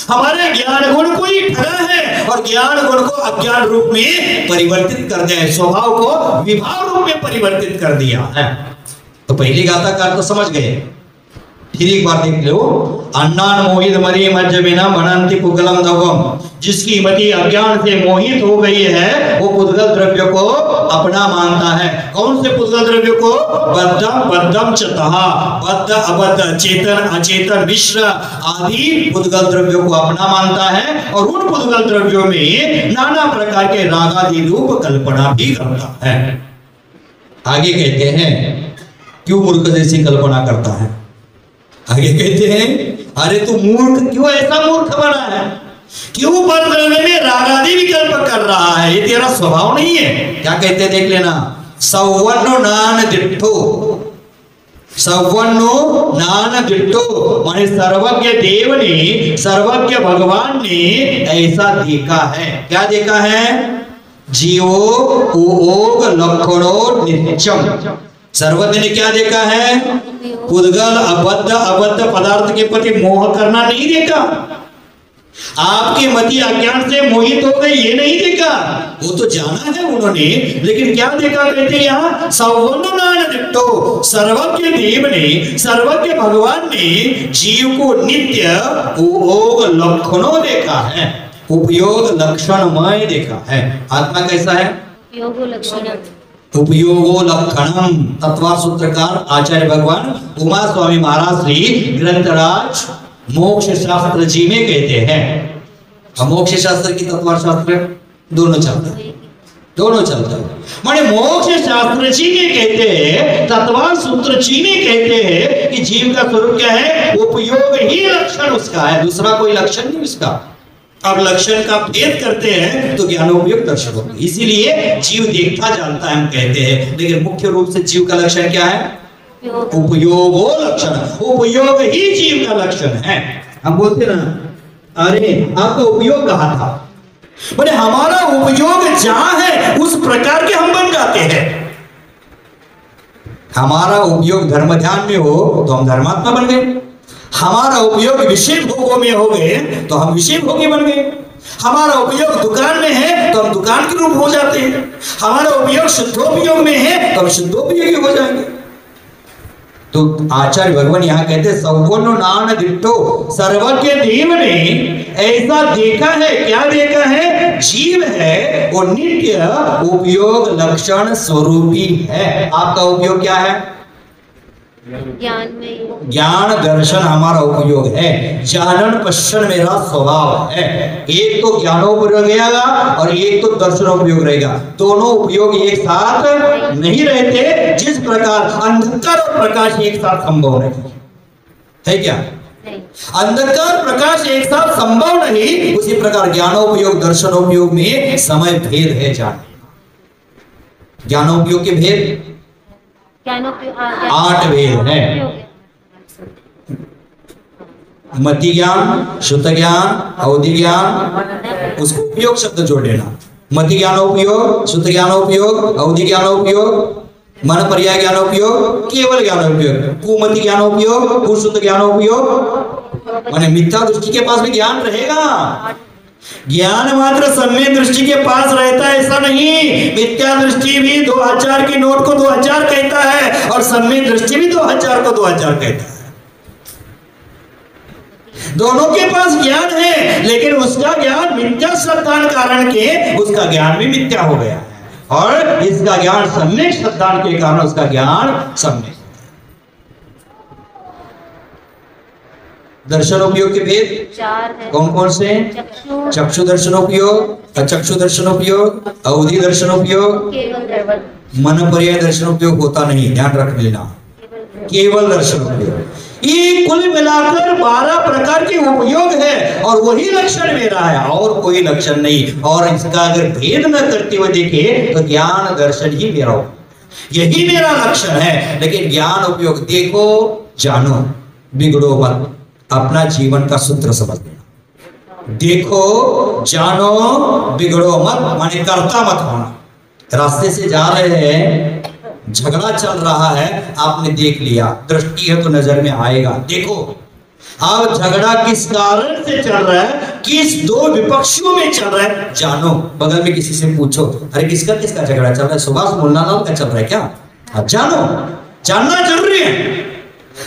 हमारे ज्ञान गुण को ही ठगा है और ज्ञान गुण को अज्ञान रूप में परिवर्तित कर दिया है, स्वभाव को विभाव रूप में परिवर्तित कर दिया है। तो पहली गाथा का अर्थ तो समझ गए, फिर एक बार देख लो। अन्नान मोहित मरी मज्जमिना मनंति पुगलम दवम। जिसकी मति अज्ञान से मोहित हो गई है वो पुद्गल द्रव्य को अपना मानता है। कौन से पुद्गल द्रव्य को? बद्धम बद्धम चतहा, बद्ध अबद्ध, चेतन अचेतन, मिश्र आदि पुद्गल द्रव्यों को अपना मानता है और उन पुद्गल द्रव्यों में नाना प्रकार के रागादि रूप कल्पना भी करता है। आगे कहते हैं क्यों मूर्ख जैसी कल्पना करता है? आगे कहते हैं अरे तू मूर्ख, क्यों ऐसा मूर्ख बना है? क्यों पर द्रव्य में रागादि विकल्प कर रहा है? ये तेरा स्वभाव नहीं है। क्या कहते हैं देख लेना, सवन्नो नान दिट्ठो, सवन्नो नान दिट्ठो माने सर्वज्ञ देव ने, सर्वज्ञ भगवान ने ऐसा देखा है। क्या देखा है? जीवो उयोग लक्षणो नित्यम। सर्वज्ञ ने क्या देखा है? पुद्गल अबद्ध पदार्थ के प्रति मोह करना नहीं देखा। आपकी मति अज्ञान से मोहित हो गई ये नहीं देखा, वो तो जाना है उन्होंने, लेकिन क्या देखा? कहते हैं यहाँ सवन्नो, सर्वज्ञ देव ने, सर्वज्ञ भगवान ने जीव को नित्य उपयोग लक्षणों देखा है, उपयोग लक्षणमय देखा है। आत्मा कैसा है? उपयोगो लक्षणम। तत्वार सूत्रकार आचार्य भगवान उमा स्वामी महाराज श्री ग्रंथराज मोक्ष शास्त्र जी में कहते हैं। मोक्ष शास्त्र की तत्वार शास्त्र दोनों चलता है, दोनों चलता है। माने मोक्ष शास्त्र जी में कहते हैं, तत्वार सूत्र जी में कहते हैं कि जीव का स्वरूप क्या है? उपयोग ही लक्षण उसका है, दूसरा कोई लक्षण नहीं उसका। अब लक्षण का भेद करते हैं तो ज्ञानोपयोग दर्शन होगा। इसीलिए जीव देखता जानता है हम कहते हैं, लेकिन मुख्य रूप से जीव का लक्षण क्या है? उपयोगो लक्षण, उपयोग ही जीव का लक्षण है। हम बोलते ना, अरे आपका उपयोग कहाँ था? बोले हमारा उपयोग जहां है उस प्रकार के हम बन जाते हैं। हमारा उपयोग धर्म ध्यान में हो तो हम धर्मात्मा बन गए, हमारा उपयोग विषय भोगों में हो गए तो हम विषय भोगी बन गए, हमारा उपयोग दुकान में है तो हम दुकान के रूप हो जाते हैं, हमारा उपयोग शुद्धोपयोग में है तो हम शुद्धोपयोगी हो जाएंगे। तो आचार्य भगवान यहाँ कहते हैं सवन्नो नान दिट्ठो, सर्वज्ञ देव ने ऐसा देखा है। क्या देखा है? जीव है वो नित्य उपयोग लक्षण स्वरूपी है। आपका उपयोग क्या है? ज्ञान में, ज्ञान दर्शन हमारा उपयोग है, जानन पश्चन मेरा स्वभाव है। एक तो ज्ञानोपयोग रहेगा और एक तो दर्शनोपयोग रहेगा, दोनों उपयोग एक साथ नहीं रहते। जिस प्रकार अंधकार और प्रकाश एक साथ संभव नहीं है, क्या अंधकार प्रकाश एक साथ संभव नहीं, उसी प्रकार ज्ञानोपयोग दर्शनोपयोग में समय भेद है। जान ज्ञानोपयोग के भेद 8 भेद है। मति ज्ञान, शुद्ध ज्ञान, अवधि ज्ञान, उसको उपयोग शब्द जोड़ लेना। मति ज्ञानोपयोग, शुद्ध ज्ञानोपयोग, अवधि ज्ञानोपयोग, मन पर्याय ज्ञानोपयोग, केवल ज्ञानोपयोग, कुमति ज्ञानोपयोग, कुशुद्ध ज्ञानोपयोग। माने मिथ्या दृष्टि के पास भी ज्ञान रहेगा। ज्ञान मात्र सम्यक दृष्टि के पास रहता है ऐसा नहीं। मिथ्या दृष्टि भी 2000 के नोट को 2000 कहता है और सम्यक दृष्टि भी 2000 को 2000 कहता है। दोनों के पास ज्ञान है, लेकिन उसका ज्ञान मिथ्या श्रद्धान कारण के उसका ज्ञान भी मिथ्या हो गया है और इसका ज्ञान सम्यक श्रद्धान के कारण उसका ज्ञान सम्यक। दर्शनोपयोग के भेद 4 है। कौन कौन से? चक्षु दर्शनोपयोग, अचक्षु दर्शनोपयोग, अवधि दर्शनोपयोग, मन पर्याय दर्शनोपयोग होता नहीं, ध्यान रख लेना। केवल दर्शनोपयोग। ये कुल मिलाकर 12 प्रकार के उपयोग है और वही लक्षण मेरा है और कोई लक्षण नहीं। और इसका अगर भेद न करते हुए देखे तो ज्ञान दर्शन ही मेरा हो, यही मेरा लक्षण है। लेकिन ज्ञान उपयोग देखो, जानो, बिगड़ो मत, अपना जीवन का सूत्र समझ लेना। देखो, जानो, बिगड़ो मत, माने करता मत होना। रास्ते से जा रहे हैं, झगड़ा चल रहा है, आपने देख लिया, दृष्टि है तो नजर में आएगा। देखो अब झगड़ा किस कारण से चल रहा है, किस दो विपक्षियों में चल रहा है, जानो। बगल में किसी से पूछो, अरे किसका किसका झगड़ा चल रहा है? सुभाष मुन्नालाल का चल रहा है क्या? जानो, जानना जरूरी है,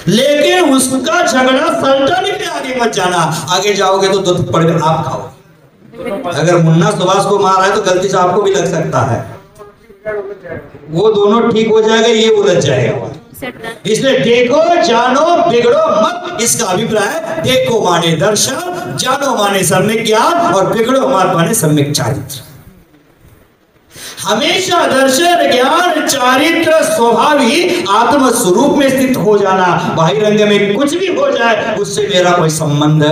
लेकिन उसका झगड़ा सल्टने पे आगे मत जाना। आगे जाओगे तो दूध पड़ के आप खाओगे। अगर मुन्ना सुभाष को मार रहा है तो गलती से आपको भी लग सकता है, वो दोनों ठीक हो जाएगा, ये उलझ जाएगा। इसलिए देखो, जानो, बिगड़ो मत, इसका अभिप्राय देखो माने दर्शन, जानो माने सम्यक ज्ञान और बिगड़ो मत माने सम्यक चारित्र। हमेशा दर्शन, ज्ञान, चारित्र, स्वभाव ही आत्म स्वरूप में स्थित हो जाना। बाहिरंग में कुछ भी हो जाए उससे मेरा कोई संबंध,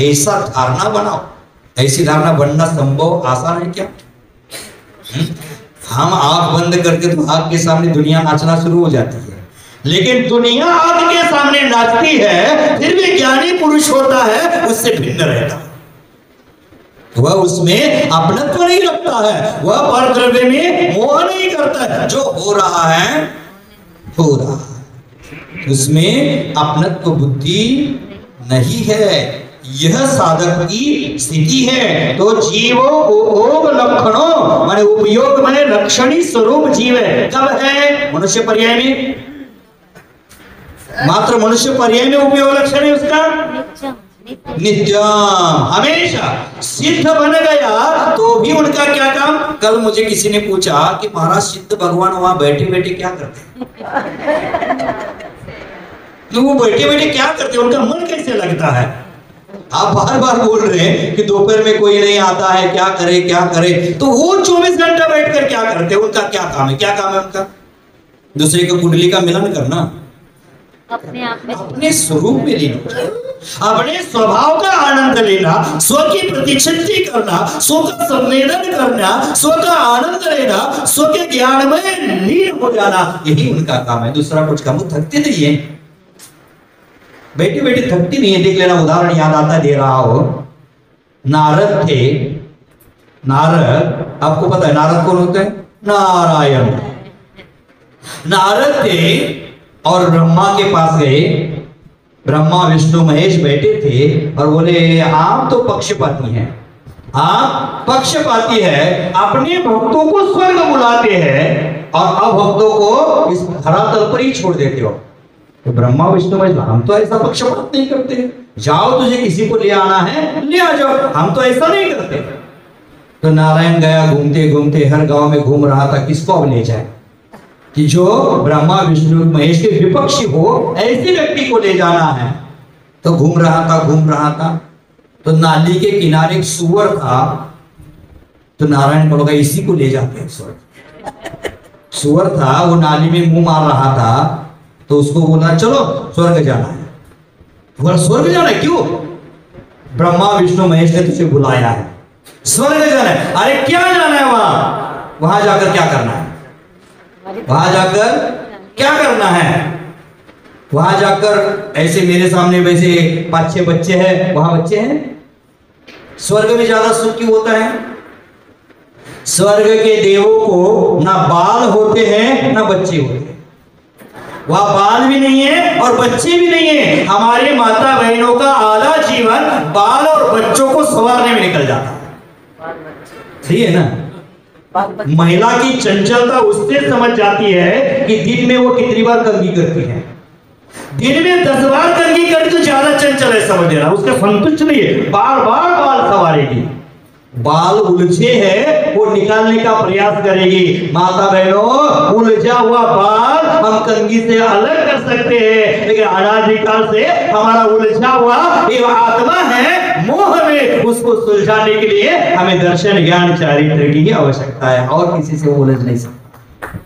ऐसा धारणा बनाओ। ऐसी धारणा बनना संभव आसान है क्या? हम आंख बंद करके तो आग के सामने दुनिया नाचना शुरू हो जाती है, लेकिन दुनिया आग के सामने नाचती है, फिर भी ज्ञानी पुरुष होता है उससे भिन्न रहता है। वह उसमें अपनत्व नहीं रखता है, वह पर द्रव्य में मोह नहीं करता है। जो हो रहा है हो रहा है, उसमें अपनत्व बुद्धि नहीं है। यह साधक की स्थिति है। तो जीवो उपयोग लक्षणों माने उपयोग माने लक्षणी स्वरूप जीव है। कब है? मनुष्य पर्याय में, मात्र मनुष्य पर्याय में उपयोग लक्षण है उसका नित्यम, हमेशा। सिद्ध बन गया तो भी उनका क्या काम? कल मुझे किसी ने पूछा कि महाराज सिद्ध भगवान वहां बैठे बैठे क्या करते हैं? तो वो बैठे बैठे क्या करते हैं? उनका मन कैसे लगता है? आप बार बार बोल रहे हैं कि दोपहर में कोई नहीं आता है, क्या करे क्या करे। तो वो 24 घंटा बैठकर क्या करते हैं? उनका क्या काम है? क्या काम है उनका? दूसरे को कुंडली का मिलन करना, अपने आप में, अपने स्वरूप में लेना, अपने स्वभाव का आनंद लेना, स्व की प्रतिच्छत्ति करना, स्व का संवेदन करना, स्व का आनंद लेना, स्व के ज्ञान में लीन हो जाना, यही उनका काम है। दूसरा कुछ काम। वो थकते नहीं है, बैठे बैठे थकती नहीं है। देख लेना, उदाहरण याद आता दे रहा हो। नारद थे, नारद, आपको पता है नारद कौन होते हैं? नारायण। नारद थे और ब्रह्मा के पास गए। ब्रह्मा विष्णु महेश बैठे थे और बोले आप तो पक्षपाती हैं, आप पक्षपाती है, अपने भक्तों को स्वर्ग बुलाते हैं और अभक्तों को इस धरातल पर ही छोड़ देते हो। तो ब्रह्मा विष्णु महेश, हम तो ऐसा पक्षपात नहीं करते, जाओ तुझे किसी को ले आना है ले आ जाओ, हम तो ऐसा नहीं करते। तो नारायण गया घूमते घूमते हर गांव में घूम रहा था, किसको अब ले जाए कि जो ब्रह्मा विष्णु महेश के विपक्षी हो, ऐसे व्यक्ति को ले जाना है। तो घूम रहा था तो नाली के किनारे एक सुअर था। तो नारायण को लगा इसी को ले जाते हैं स्वर्ग। सुअर था, वो नाली में मुंह मार रहा था, तो उसको बोला चलो स्वर्ग जाना है। बोला स्वर्ग जाना है? क्यों? ब्रह्मा विष्णु महेश ने तुझे बुलाया है, स्वर्ग जाना है। अरे क्या जाना है वहां? वहां जाकर क्या करना है? वहां जाकर क्या करना है? वहां जाकर ऐसे मेरे सामने वैसे 5-6 बच्चे हैं, वहां बच्चे हैं। स्वर्ग में ज्यादा सुख क्यों होता है? स्वर्ग के देवों को ना बाल होते हैं ना बच्चे होते हैं। वहां बाल भी नहीं है और बच्चे भी नहीं है। हमारे माता बहनों का आधा जीवन बाल और बच्चों को संवारने में निकल जाता है। सही है ना? महिला की चंचलता उससे समझ जाती है कि दिन में वो कितनी बार कंघी करती है। दिन में 10 बार कंघी करती तो ज्यादा चंचल है, समझ लेना। उसका संतुष्ट नहीं है, बार बार बाल संवारेगी। बाल उलझे है वो निकालने का प्रयास करेगी। माता बहनों, उलझा हुआ बाल हम कंघी से अलग कर सकते हैं, लेकिन अनादिकाल से हमारा उलझा हुआ ये आत्मा है मोह में, उसको सुलझाने के लिए हमें दर्शन ज्ञान चारित्र की आवश्यकता है, और किसी से उलझ नहीं सकता।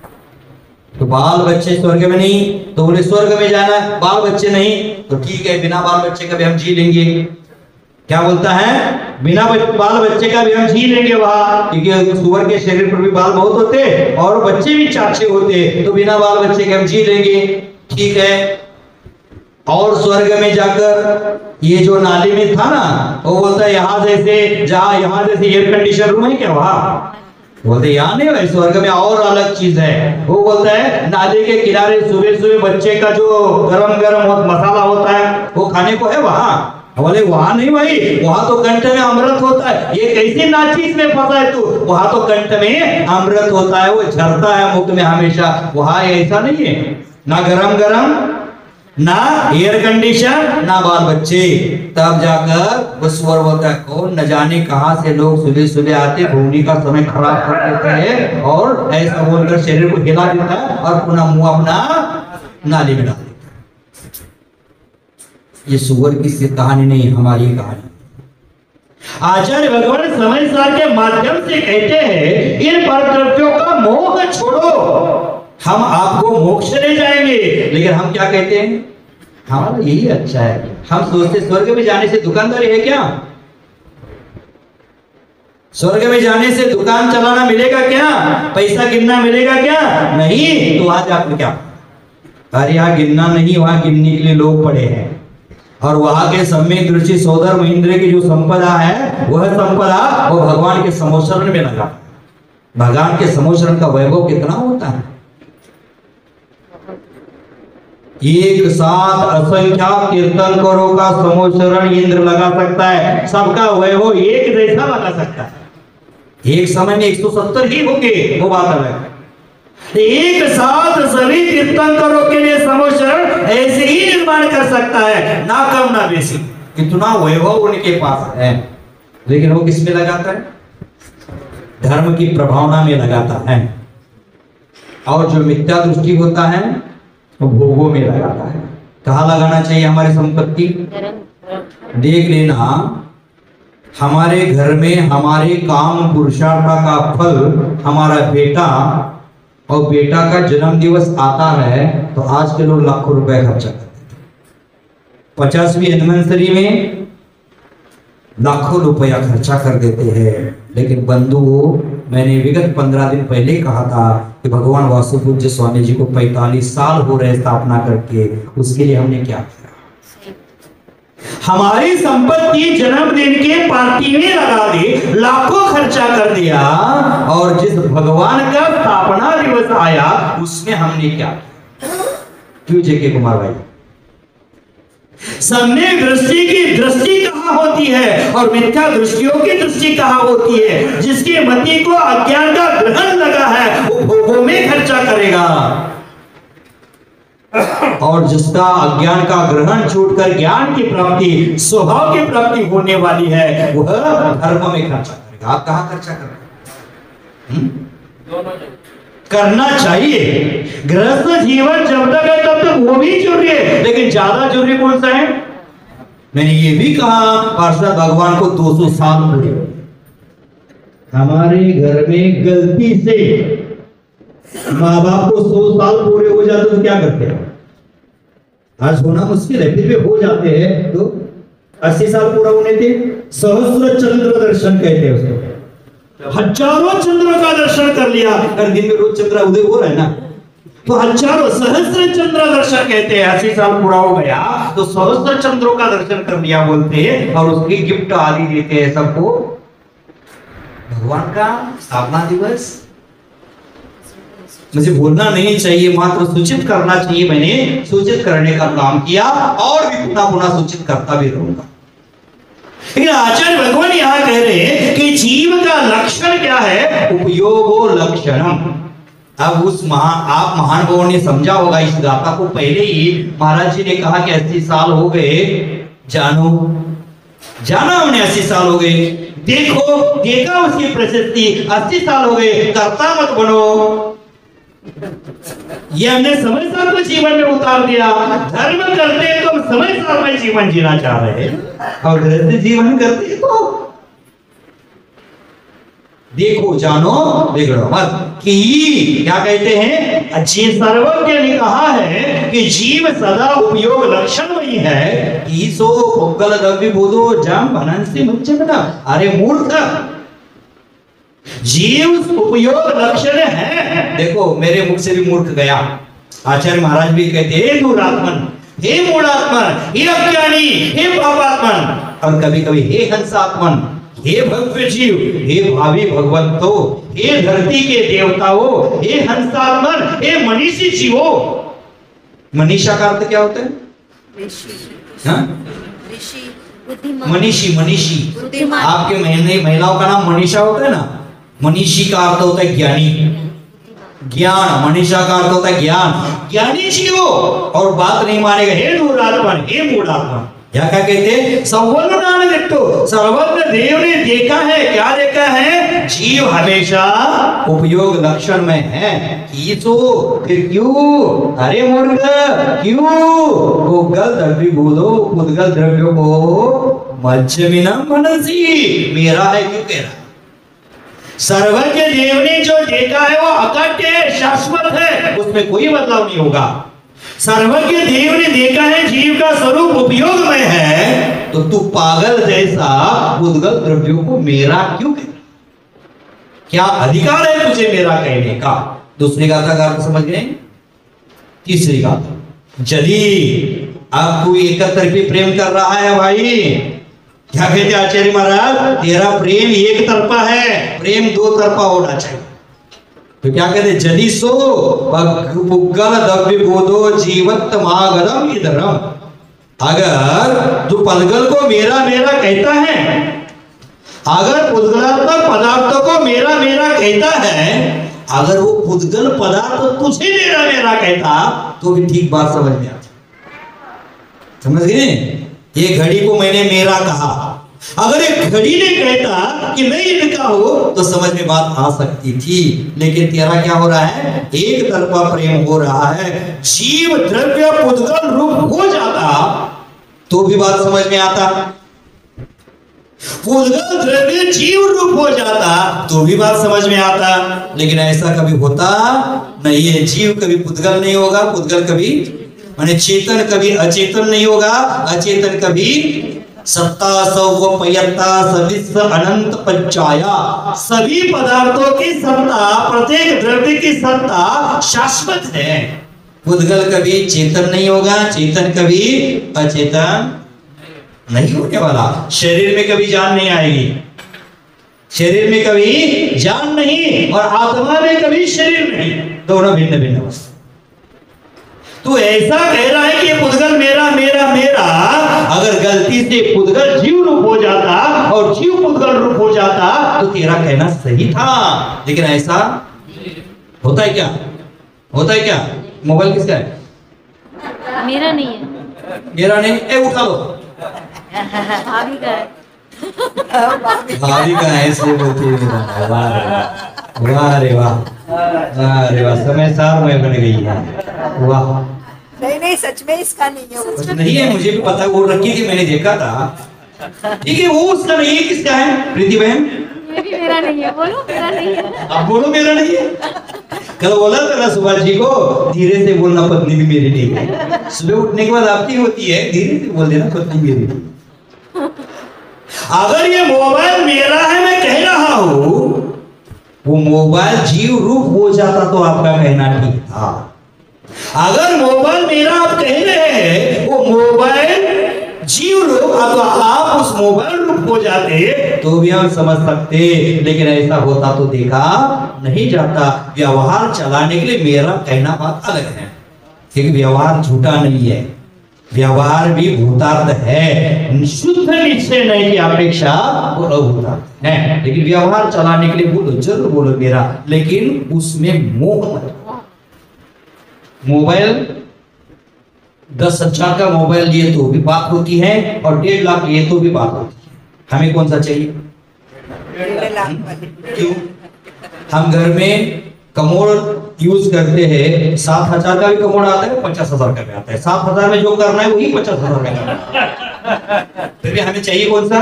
तो बाल बच्चे स्वर्ग में नहीं, तो बोले स्वर्ग में जाना, बाल बच्चे नहीं, तो ठीक है बिना बाल बच्चे का भी हम जी लेंगे। क्या बोलता है? बिना बाल बच्चे का भी हम जी लेंगे वहां, क्योंकि सुअर के शरीर पर भी बाल बहुत होते और बच्चे भी चाचे होते, तो बिना बाल बच्चे के हम जी लेंगे। ठीक है। और स्वर्ग में जाकर ये जो नाली में था ना, वो बोलता है यहाँ जैसे जहाँ यहाँ जैसे एयर कंडीशन रूम है क्या वहां? बोलते यहाँ नहीं भाई, स्वर्ग में और अलग चीज है। वो बोलता है नाली के किनारे सुबह सुबह बच्चे का जो गरम गरम मसाला होता है वो खाने को है वहां। बोले वहां नहीं भाई, वहां तो कंठ में अमृत होता है। ये कैसी नाचीज में फंसा है तू? वहां तो कंठ में अमृत होता है, वो झरता है मुख में हमेशा। वहां ऐसा नहीं है, ना गरम गरम, ना एयर कंडीशन, ना बाल बच्चे। तब जाकर वो स्वर बोलता है कौन न जाने कहां से लोग सुबह सुबह आते, घूमने का समय खराब कर देते हैं और ऐसा बोलकर शरीर को हिला देता है और पुनः मुंह अपना नाली में डाल देता है। ये सुअर की कहानी नहीं, हमारी कहानी। आचार्य भगवान समय सार के माध्यम से कहते हैं इन परद्रव्यों का मोह छोड़ो, हम आपको मोक्ष ले जाएंगे। लेकिन हम क्या कहते हैं? हमारा यही अच्छा है। हम सोचते स्वर्ग में जाने से दुकानदारी है क्या? स्वर्ग में जाने से दुकान चलाना मिलेगा क्या? पैसा गिनना मिलेगा क्या? नहीं। तो वहां जाकर क्या? अरे यहाँ गिनना नहीं, वहां गिनने के लिए लोग पड़े हैं। और वहां के सम्यक दृष्टि सोदर महेंद्र की जो संपदा है, वह संपदा वो भगवान के समोशरण में लगा। भगवान के समोशरण का वैभव कितना होता है? एक साथ असंख्यात कीर्तन करो का समोशरण इंद्र लगा सकता है। सबका वैभव एक जैसा लगा सकता है। एक समय में 170 ही होंगे, वो बात अलग है। एक साथ सभी कीर्तन करो के लिए समोशरण ऐसे ही निर्माण कर सकता है, ना कम ना बेसी। इतना वैभव उनके पास है, लेकिन वो किस में लगाता है? धर्म की प्रभावना में लगाता है। और जो मिथ्या दृष्टि होता है वो भोगों में लगाता है। कहाँ लगाना चाहिए हमारी संपत्ति? देख लेना, हमारे घर में हमारे काम पुरुषार्थ का फल हमारा बेटा, और बेटा का जन्म दिवस आता है तो आज के लोग लाखों रुपए खर्चा करते हैं। 50वीं एनिवर्सरी में लाखों रुपया खर्चा कर देते हैं। लेकिन बंधुओं, मैंने विगत 15 दिन पहले कहा था कि भगवान वासुपूज्य स्वामी जी को 45 साल हो रहे स्थापना करके, उसके लिए हमने क्या किया? हमारी संपत्ति जन्मदिन के पार्टी में लगा दी, लाखों खर्चा कर दिया, और जिस भगवान का स्थापना दिवस आया उसमें हमने क्या किया? क्यों जेके कुमार भाई? सम्यक दृष्टि की दृष्टि कहाँ होती है और मिथ्या दृष्टियों की दृष्टि कहाँ होती है? जिसके मति को अज्ञान का ग्रहण लगा है वो भोगों में खर्चा करेगा, और जिसका अज्ञान का ग्रहण छूटकर ज्ञान की प्राप्ति, स्वभाव की प्राप्ति होने वाली है, वह धर्म में खर्चा करेगा। आप कहाँ खर्चा करेंगे? करना चाहिए। गृहस्थ जीवन जब तक है तब तक वो भी जरूरी है, लेकिन ज्यादा जरूरी कौन सा है? मैंने ये भी कहा, पार्षद भगवान को 200 साल पूरे। हमारे घर में गलती से माँ बाप को 100 साल पूरे हो जाते तो क्या करते हैं? आज होना मुश्किल है, फिर भी हो जाते हैं तो 80 साल पूरा होने थे। सहस्र चंद्र दर्शन कहते हैं उसको। हजारों चंद्र का दर्शन कर लिया, अगर दिन में रोज चंद्र उदय हो रहा है ना, तो हजारों सहस्र चंद्र दर्शन कहते हैं। 80 साल पूरा हो गया तो सहस्र चंद्रों का दर्शन कर लिया बोलते हैं, और उसकी गिफ्ट आदि देते हैं सबको। भगवान का स्थापना दिवस मुझे बोलना नहीं चाहिए, मात्र सूचित करना चाहिए। मैंने सूचित करने का काम किया और भी पुनः पुनः सूचित करता भी रहूंगा। लेकिन आचार्य भगवान यहां कह रहे हैं कि जीव का लक्षण क्या है? उपयोगो लक्षणम। अब उस आप महानुभावों ने समझा होगा इस गाथा को। पहले ही महाराज जी ने कहा कि 80 साल हो गए, जानो जाना हमने 80 साल हो गए, देखो देखा उसकी प्रशस्ति, 80 साल हो गए, करता मत बनो। ये हमने समय साल को जीवन में उतार दिया। धर्म करते तो हम समय साल में जीवन जीना चाह रहे हैं, और गृहस्थ जीवन करते तो देखो जानो बिगड़ो मत। कि क्या कहते हैं? जी सर्वज्ञ ने कहा है कि जीव सदा उपयोग लक्षण वही है। ईसो भोगल दव्य बोधो जाम भनंसी मुच्च बेटा। अरे मूर्ख, जीव उपयोग लक्षण है। देखो मेरे मुख से भी मूर्ख गया। आचार्य महाराज भी कहते हे दुरात्मन, हे मूढ़ात्मन, हे अज्ञानी, हे पापात्मन, और कभी कभी हे हंसात्मन, हे भव्य जीव, हे भावी भगवंतो, हे धरती के देवताओं, हे हंसात्मन, हे मनीषी जीवो। मनीषा का अर्थ क्या होता है? मनीषी, मनीषी। आपके महिलाओं का नाम मनीषा होता है ना। मनीषी का अर्थ होता है ज्ञानी, ज्ञान। मनीषा का अर्थ होता है ज्ञान, ज्ञानी जीव। और बात नहीं मानेगा, हे दुरात्मन, हे मूढ़ात्मन। क्या क्या कहते? सर्वज्ञ देव ने देखा है। क्या देखा है? जीव हमेशा उपयोग लक्षण में है। फिर क्यों? अरे मूर्ख, क्यों? उद्गल द्रव्य बोलो, उद्गल द्रव्यों को मध्यमिनम मनसी। मेरा है क्यों कह रहा? सर्वज्ञ देव ने जो देखा है वो अकट्य है, शाश्वत है, उसमें कोई बदलाव नहीं होगा। सर्वज्ञ देव ने देखा है जीव का स्वरूप उपयोग में है, तो तू पागल जैसा उद्गल द्रव्यों को मेरा क्यों कहता? क्या अधिकार है तुझे मेरा कहने का? दूसरी गाथा का अर्थ समझ गए? तीसरी गाथा, यदि अब तू एक तरफी प्रेम कर रहा है भाई, क्या कहते आचार्य महाराज, तेरा प्रेम एक तरफा है, प्रेम दो तरफा होना चाहिए। तो क्या कहते, यदि सो पुग्गल दव्य बोधो जीवत मागरम इधरम, अगर जो पदगल को मेरा मेरा कहता है, अगर पुद्गलात्मक पदार्थों को मेरा मेरा कहता है, अगर वो पुद्गल पदार्थ तुझे मेरा मेरा कहता तो भी ठीक बात समझ में आती। समझ गए? ये घड़ी को मैंने मेरा कहा, अगर एक घड़ी ने कहता कि मैं इनका हो तो समझ में बात आ सकती थी, लेकिन तेरा क्या हो रहा है, एक तरफा प्रेम हो रहा है। जीव द्रव्य पुद्गल रूप हो जाता तो भी बात समझ में आता, पुद्गल द्रव्य जीव रूप हो जाता तो भी बात समझ में आता, लेकिन ऐसा कभी होता नहीं है। जीव कभी पुद्गल नहीं होगा, पुद्गल कभी माने चेतन कभी अचेतन नहीं होगा, अचेतन कभी सत्ता सौपयत्ता सविस्व अनंत पंचाया, सभी पदार्थों की सत्ता, प्रत्येक द्रव्य की सत्ता शाश्वत है। पुद्गल कभी चेतन नहीं होगा, चेतन कभी अचेतन नहीं होने वाला। शरीर में कभी जान नहीं आएगी, शरीर में कभी जान नहीं, और आत्मा में कभी शरीर नहीं, दोनों भिन्न भिन्न वस्तु। तो ऐसा कह रहा है कि पुद्गल मेरा मेरा मेरा, अगर गलती से पुद्गल जीव रूप हो जाता और जीव पुद्गल रूप हो जाता तो तेरा कहना सही था, लेकिन ऐसा होता है क्या? होता है क्या? मोबाइल किसका है? मेरा नहीं है। मेरा नहीं, ए उठा लो। भाभी का है। भाभी का है इसलिए बोलती है मेरा। वाह रे वाह, वाह रे वाह, समय सार में बन गई है। वाह, नहीं नहीं, सच में इसका नहीं है। कुछ नहीं है, मुझे भी पता, वो रखी थी, मैंने देखा था। ठीक है, वो उसका नहीं है, किसका है? प्रीति बहन, ये भी मेरा नहीं है। बोलो मेरा नहीं है। अब बोलो मेरा नहीं है। कल बोला था ना सुभाष जी को, धीरे से बोलना, पत्नी भी मेरी नहीं है। सुबह उठने के बाद आपकी होती है, धीरे से बोल देना, पत्नी मेरी नहीं। अगर ये मोबाइल मेरा है, मैं कह रहा हूं, वो मोबाइल जीव रूप हो जाता तो आपका कहना ठीक था। अगर मोबाइल मेरा आप कह रहे हैं, वो मोबाइल जीव रूप, तो आप उस मोबाइल रूप हो जाते तो भी हम समझ सकते, लेकिन ऐसा होता तो देखा नहीं जाता। व्यवहार चलाने के लिए मेरा कहना बात अलग है, क्योंकि व्यवहार झूठा नहीं है, व्यवहार भी भूतार्थ है। शुद्ध निश्चय नहीं की अपेक्षा वो अभूतार्थ है, लेकिन व्यवहार चलाने के लिए बोलो, जरूर बोलो मेरा, लेकिन उसमें मोह मत। मोबाइल 10,000 का मोबाइल लिए तो भी बात होती है, और 1.5 लाख लिए तो भी बात होती है। हमें कौन सा चाहिए? 1.5 लाख। क्यों? हम घर में कमोड यूज करते हैं, 7,000 का भी कमोड आता है, 50,000 का भी आता है। 7,000 में जो करना है वही 50,000 में करना है। फिर भी हमें चाहिए कौन सा?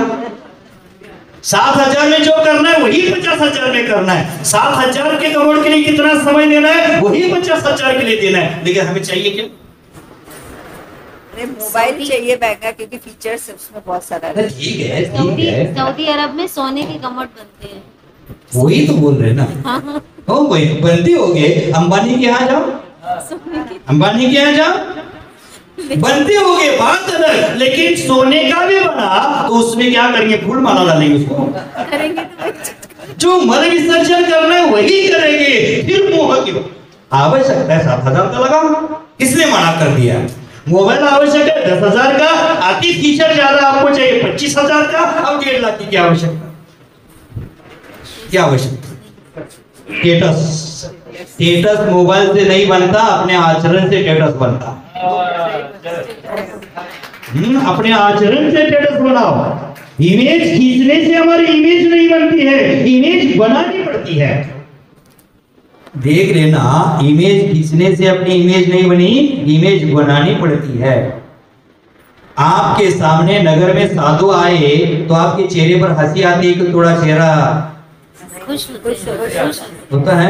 7,000 में जो करना है वही 50,000 में करना है। 7,000 के कमोड के लिए कितना समय देना है वही 50,000 के लिए देना है, लेकिन हमें चाहिए क्या? मोबाइल चाहिए महंगा, क्योंकि फीचर्स उसमें बहुत सारा है। ठीक है, ठीक है। सऊदी अरब में सोने के कमोड बनते हैं। वही तो बोल रहे ना, हो वही बनते होंगे। अंबानी के यहाँ जाओ, अंबानी के यहाँ जाओ, बनते होंगे, बात अलग। लेकिन सोने का भी बना तो उसमें क्या करेंगे? फूल माला डालेंगे उसको, करेंगे तो जो मर विसर्जन करना है वही करेंगे। फिर मोह क्यों? आवश्यकता है 7,000 का लगाओ, इसलिए मना कर दिया। मोबाइल आवश्यक है 10,000 का, अति फीचर ज्यादा आपको चाहिए 25,000 का, अब 1.5 लाख की क्या आवश्यकता? क्या आवश्यकता? स्टेटस, स्टेटस मोबाइल से नहीं बनता, अपने आचरण से स्टेटस बनता। अपने आचरण से स्टेटस बनाओ। इमेज खींचने से हमारी इमेज नहीं बनती है, इमेज बनानी पड़ती है। देख लेना, इमेज खींचने से अपनी इमेज नहीं बनी, इमेज बनानी पड़ती है। आपके सामने नगर में साधु आए तो आपके चेहरे पर हंसी आती है कि थोड़ा चेहरा खुश होता है।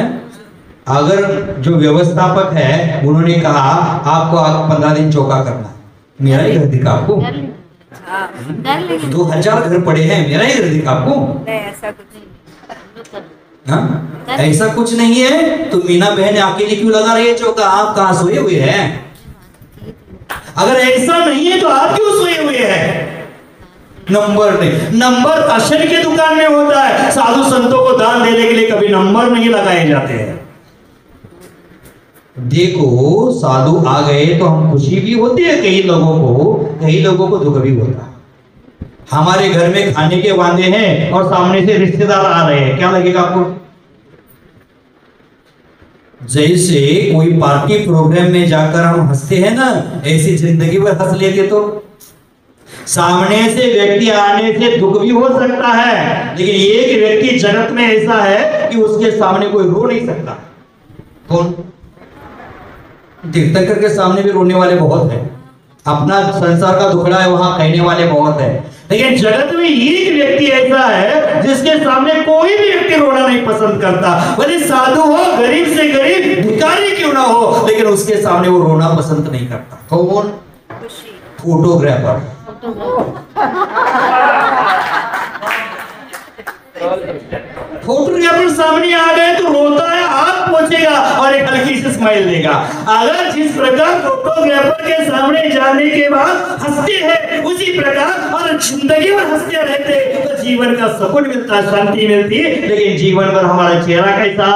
अगर जो व्यवस्थापक है उन्होंने कहा आपको 15 दिन चौका करना है, मेरा ही घर दिखा आपको, डर लगे 2000 घर पड़े हैं, मेरा ही घर दिखा आपको, नहीं, ऐसा कुछ नहीं। हाँ? ऐसा कुछ नहीं है। तो मीना बहन अकेली क्यों लगा रही है चौका? आप कहाँ सोए हुए हैं? अगर ऐसा नहीं है तो आप क्यों सोए हुए हैं? नंबर नहीं, नंबर राशन की दुकान में होता है। साधु संतों को दान देने के लिए कभी नंबर नहीं लगाए जाते हैं। देखो साधु आ गए तो हम खुशी भी होती है कई लोगों को दुख भी होता है। हमारे घर में खाने के वादे हैं और सामने से रिश्तेदार आ रहे हैं, क्या लगेगा आपको? जैसे कोई पार्टी प्रोग्राम में जाकर हम हंसते हैं ना, ऐसी जिंदगी भर हंस लेते तो सामने से व्यक्ति आने से दुख भी हो सकता है, लेकिन एक व्यक्ति जगत में ऐसा है कि उसके सामने कोई रो नहीं सकता। कौन? तीर्थंकर के सामने भी रोने वाले बहुत हैं। अपना संसार का दुखड़ा है वहां कहने वाले बहुत है, लेकिन जगत में एक व्यक्ति ऐसा है जिसके सामने कोई भी व्यक्ति रोना नहीं पसंद करता। भले साधु हो, गरीब से गरीब, भिखारी क्यों ना हो, लेकिन उसके सामने वो रोना पसंद नहीं करता। कौन? फोटोग्राफर। फोटोग्राफर सामने आ गए तो रोता है, हाथ पहुंचेगा और एक हल्की सी स्माइल देगा। अगर जिस प्रकार फोटोग्राफर के सामने जाने के बाद हंसते हैं, उसी प्रकार और जिंदगी भर हंसते रहते तो जीवन का सुकून मिलता, शांति मिलती। लेकिन जीवन भर हमारा चेहरा कैसा?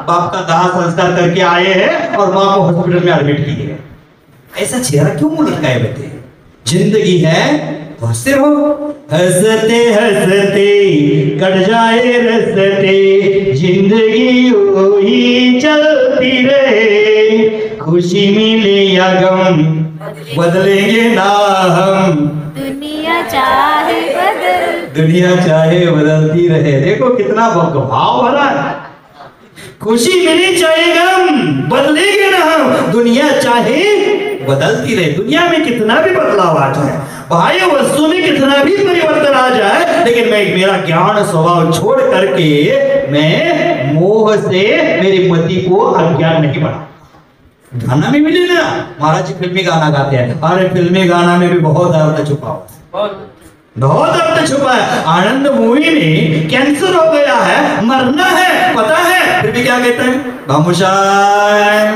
बाप का दाह संस्कार करके आए हैं और माँ को हॉस्पिटल में एडमिट किए। ऐसा चेहरा क्यों मुंह लटकाए बैठे? जिंदगी है, हंसते रहो। हंसते हंसते कट जाए रस्ते, जिंदगी वही चलती रहे। खुशी मिले या गम बदलेंगे ना हम, दुनिया चाहे बदलती रहे। देखो कितना भाव भरा है। खुशी मिली चाहे गम बदलेंगे ना हम, दुनिया चाहे बदलती रहे। दुनिया में कितना भी बदलाव आ जाए, बाह्य वस्तु में कितना भी परिवर्तन आ जाए, लेकिन मैं मेरा ज्ञान स्वभाव छोड़ करके मैं मोह से मेरी मति को अज्ञान नहीं बना। गाना में मिले ना, महाराज जी फिल्मी गाना गाते हैं। अरे फिल्मी गाना में भी बहुत अर्थ छुपा हुआ है, बहुत अर्थ छुपा है। आनंद मूवी में कैंसर हो गया है, मरना है, पता है, फिर भी क्या कहते हैं? बामुशाय।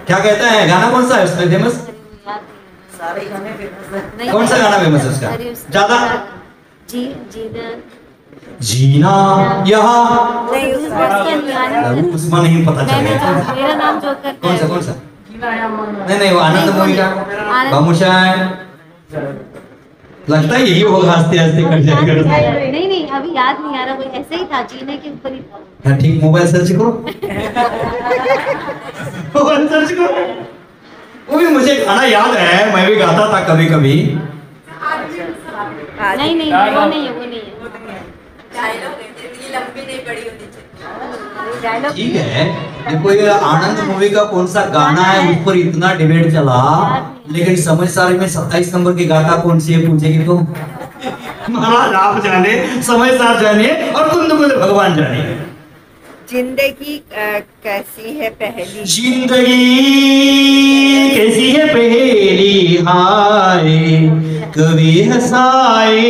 क्या कहता है? गाना कौन सा है उसमें फेमस? कौन सा गाना फेमस है उसका ज्यादा? जीना यहाँ उसमें नहीं पता चलेगा। मेरा नाम जोकर कौन सा? नहीं वो आनंद मूवी का बामुशाय। लगता है यही होगा, हंसते हंसते कट जाएगा। नहीं अभी याद नहीं आ रहा, कोई ऐसे ही था, जीने के ऊपर ही था। ठीक, मोबाइल सर्च करो। मोबाइल सर्च करो। वो भी मुझे गाना याद है, मैं भी गाता था कभी कभी। नहीं वो नहीं है। ठीक है, देखो ये आनंद मूवी का कौन सा गाना है उस पर इतना डिबेट चला, लेकिन समझ सारे में 27 नंबर की गाथा कौन सी है पूछेगी तो महाराज आप जाने, समझ सार जाने और तुम तो भगवान जाने। जिंदगी कैसी है पहली, जिंदगी कैसी है पहली, हाय कभी हंसाए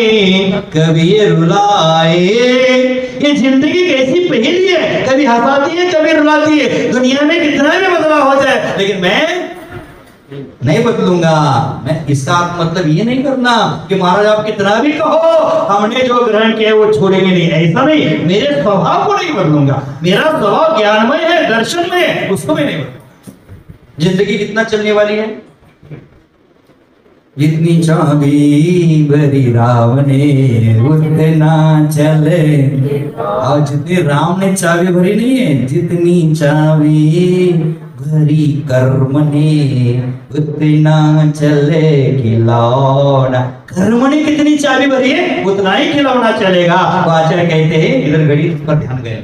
कभी रुलाए। ये जिंदगी कैसी पहेली है, कभी हंसाती है कभी रुलाती है। दुनिया में कितना भी बदलाव हो जाए, लेकिन मैं नहीं बदलूंगा। मैं इसका मतलब ये नहीं करना कि महाराज आप कितना भी कहो, हमने जो ग्रहण किया वो छोड़ेंगे नहीं, ऐसा नहीं। मेरे स्वभाव को नहीं बदलूंगा। मेरा स्वभाव ज्ञानमय है, दर्शन में है, उसको मैं नहीं बदलूंगा। जिंदगी कितना चलने वाली है? जितनी चाबी भरी राम ने उतना चले। और जितनी राम ने चाबी भरी नहीं है, जितनी चाबी भरी कर्म ने उतना चले खिलौना। कर्म ने कितनी चाबी भरी है, उतना ही खिलौना चलेगा। बादशाह कहते हैं इधर घड़ी पर ध्यान गया।